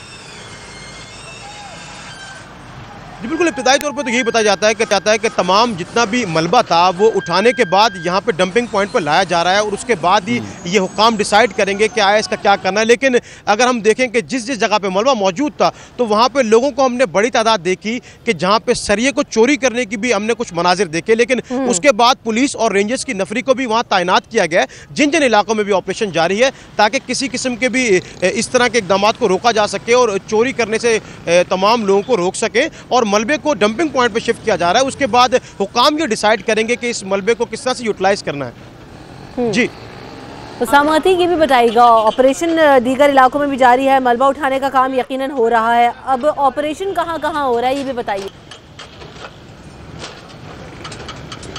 जी बिल्कुल, इब्तिदाई तौर पर तो यही बताया जाता है कि तमाम जितना भी मलबा था वो उठाने के बाद यहाँ पे डंपिंग पॉइंट पर लाया जा रहा है और उसके बाद ही ये हुक्काम डिसाइड करेंगे कि आया इसका क्या करना है। लेकिन अगर हम देखें कि जिस जगह पे मलबा मौजूद था तो वहाँ पे लोगों को हमने बड़ी तादाद देखी कि जहाँ पे सरिये को चोरी करने की भी हमने कुछ मनाजिर देखे। लेकिन उसके बाद पुलिस और रेंजर्स की नफरी को भी वहाँ तैनात किया गया है जिन जिन इलाकों में भी ऑपरेशन जारी है, ताकि किसी किस्म के भी इस तरह के इकदाम को रोका जा सके और चोरी करने से तमाम लोगों को रोक सके। और मलबे को डंपिंग पॉइंट पर शिफ्ट किया जा रहा है। उसके बाद हुकाम ये डिसाइड करेंगे कि इस मलबे को किस तरह से यूटिलाइज करना है। जी उसामाती, ये भी बताइएगा, ऑपरेशन दीगर इलाकों में भी जारी है, मलबा उठाने का काम यकीनन हो रहा है, अब ऑपरेशन कहाँ कहाँ हो रहा है ये भी बताइए।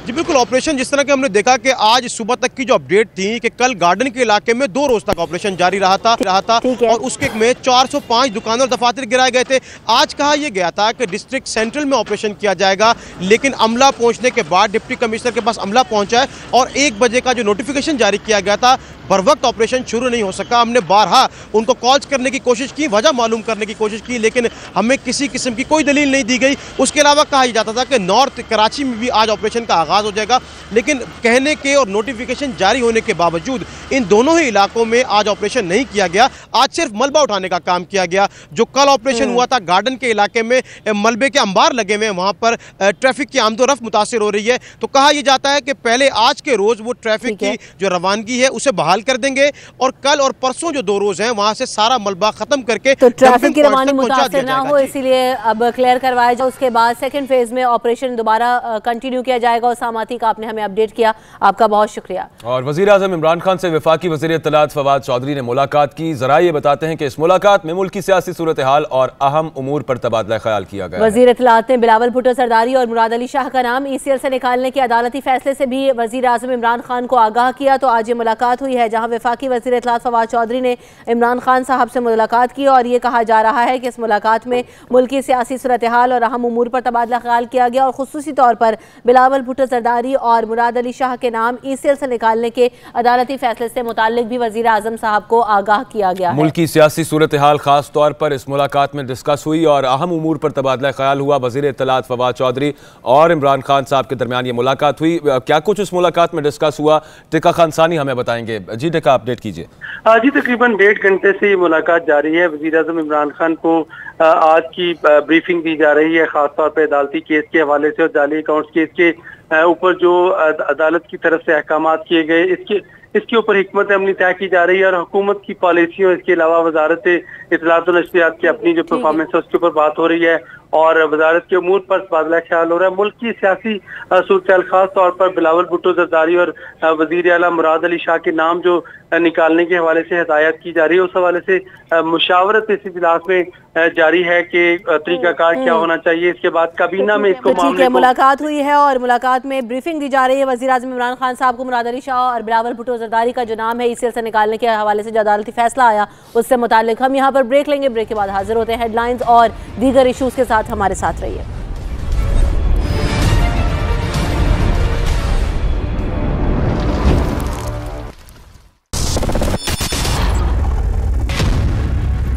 जी बिल्कुल, ऑपरेशन जिस तरह के हमने देखा कि आज सुबह तक की जो अपडेट थी कि कल गार्डन के इलाके में 2 रोज तक ऑपरेशन जारी रहा था और उसके में 405 दुकानों और दफातर गिराए गए थे। आज कहा यह गया था कि डिस्ट्रिक्ट सेंट्रल में ऑपरेशन किया जाएगा, लेकिन अमला पहुंचने के बाद डिप्टी कमिश्नर के पास अमला पहुंचा है और 1 बजे का जो नोटिफिकेशन जारी किया गया था बर वक्त ऑपरेशन शुरू नहीं हो सका। हमने बारहा उनको कॉल्स करने की कोशिश की, वजह मालूम करने की कोशिश की, लेकिन हमें किसी किस्म की कोई दलील नहीं दी गई। उसके अलावा कहा जाता था कि नॉर्थ कराची में भी आज ऑपरेशन का आगाज़ हो जाएगा, लेकिन कहने के और नोटिफिकेशन जारी होने के बावजूद इन दोनों ही इलाकों में आज ऑपरेशन नहीं किया गया। आज सिर्फ मलबा उठाने का काम किया गया। जो कल ऑपरेशन हुआ था गार्डन के इलाके में, मलबे के अंबार लगे हुए, वहाँ पर ट्रैफिक की आमदोरफ्त मुतासिर हो रही है। तो कहा यह जाता है कि पहले आज के रोज़ वो ट्रैफिक की जो रवानगी है उसे बहाल कर देंगे और कल और परसों जो 2 रोज हैं वहां से सारा मलबा खत्म करके तो ट्रैफिक की रवानी मुतासिर ना हो, इसीलिए अब क्लियर करवाया जाए। उसके बाद सेकंड फेज में ऑपरेशन दोबारा कंटिन्यू किया जाएगा। उसामाती का आपने हमें अपडेट किया, आपका बहुत शुक्रिया। और वजीर आज़म इमरान खान से वफाकी वज़ीर इत्तलात फवाद चौधरी ने मुलाकात की। जरा ये बताते हैं कि इस मुलाकात में मुल्क की सियासी सूरत हाल और अहम उमूर पर तबादला ख्याल किया गया। वजीर इत्तलात ने बिलावल भुट्टो जरदारी और मुराद अली शाह का नाम ECL से निकालने के अदालती फैसले से भी वजीर आज़म इमरान खान को आगाह किया। तो आज ये मुलाकात हुई है जहाँ वफाकी वज़ीर इत्तलात फवाद चौधरी ने इमरान खान साहब से मुलाकात की और ये कहा जा रहा है कि इस मुलाकात में मुल्क की सियासी सूरत हाल और अहम उमूर पर तबादला ख्याल किया गया और खुसूसी तौर पर बिलावल भुट्टो जरदारी और मुराद अली शाह के नाम ECL से निकालने के अदालती फैसले से मुताल्लिक भी वजीर आज़म साहब को आगाह किया गया है। मुल्क की सियासी सूरत हाल खास तौर पर इस मुलाकात में डिस्कस हुई और अहम उमूर पर तबादला ख्याल हुआ। वज़ीर इत्तलात फवाद चौधरी और इमरान खान साहब के दरमियान ये मुलाकात हुई। क्या कुछ इस मुलाकात में डिस्कस हुआ, टिका खानसानी हमें बताएंगे। जी टिका, अपडेट कीजिए। जी तकरीबन 1.5 घंटे से ये मुलाकात जारी है। वज़ीर आज़म इमरान खान को आज की ब्रीफिंग दी जा रही है, खासतौर पर अदालती केस के हवाले से और जाली अकाउंट्स केस के ऊपर जो अदालत की तरफ से अहकामात किए गए इसके ऊपर हिकमत अमली तय की जा रही है और हुकूमत की पॉलिसियों, इसके अलावा वजारत इत्तलात और नशरियात की अपनी जो परफॉर्मेंस है उसके ऊपर बात हो रही है और वजारत के उमूर पर तबादला ख्याल हो रहा है। मुल्क की सियासी सूरत खास तौर पर बिलावल भुट्टो जरदारी और वजीर आला मुराद अली शाह के नाम जो निकालने के हवाले से हिदायत की जा रही है, उस हवाले से मुशावरत इस इजलास में जारी है कि तरीकाकार क्या होना चाहिए। इसके बाद काबीना में इसको ठीक है, मुलाकात हुई है और मुलाकात में ब्रीफिंग दी जा रही है। वज़ीर आज़म इमरान खान साहब को मुराद अली शाह और बिलावल भुट्टो जरदारी का जो नाम है ECL से निकालने के हवाले से जो अदालती फैसला आया उससे मुताल्लिक हम यहाँ पर ब्रेक लेंगे। ब्रेक के बाद हाजिर होते हैं हेडलाइंस और दीगर इशूज़ के साथ। हमारे साथ रहिए।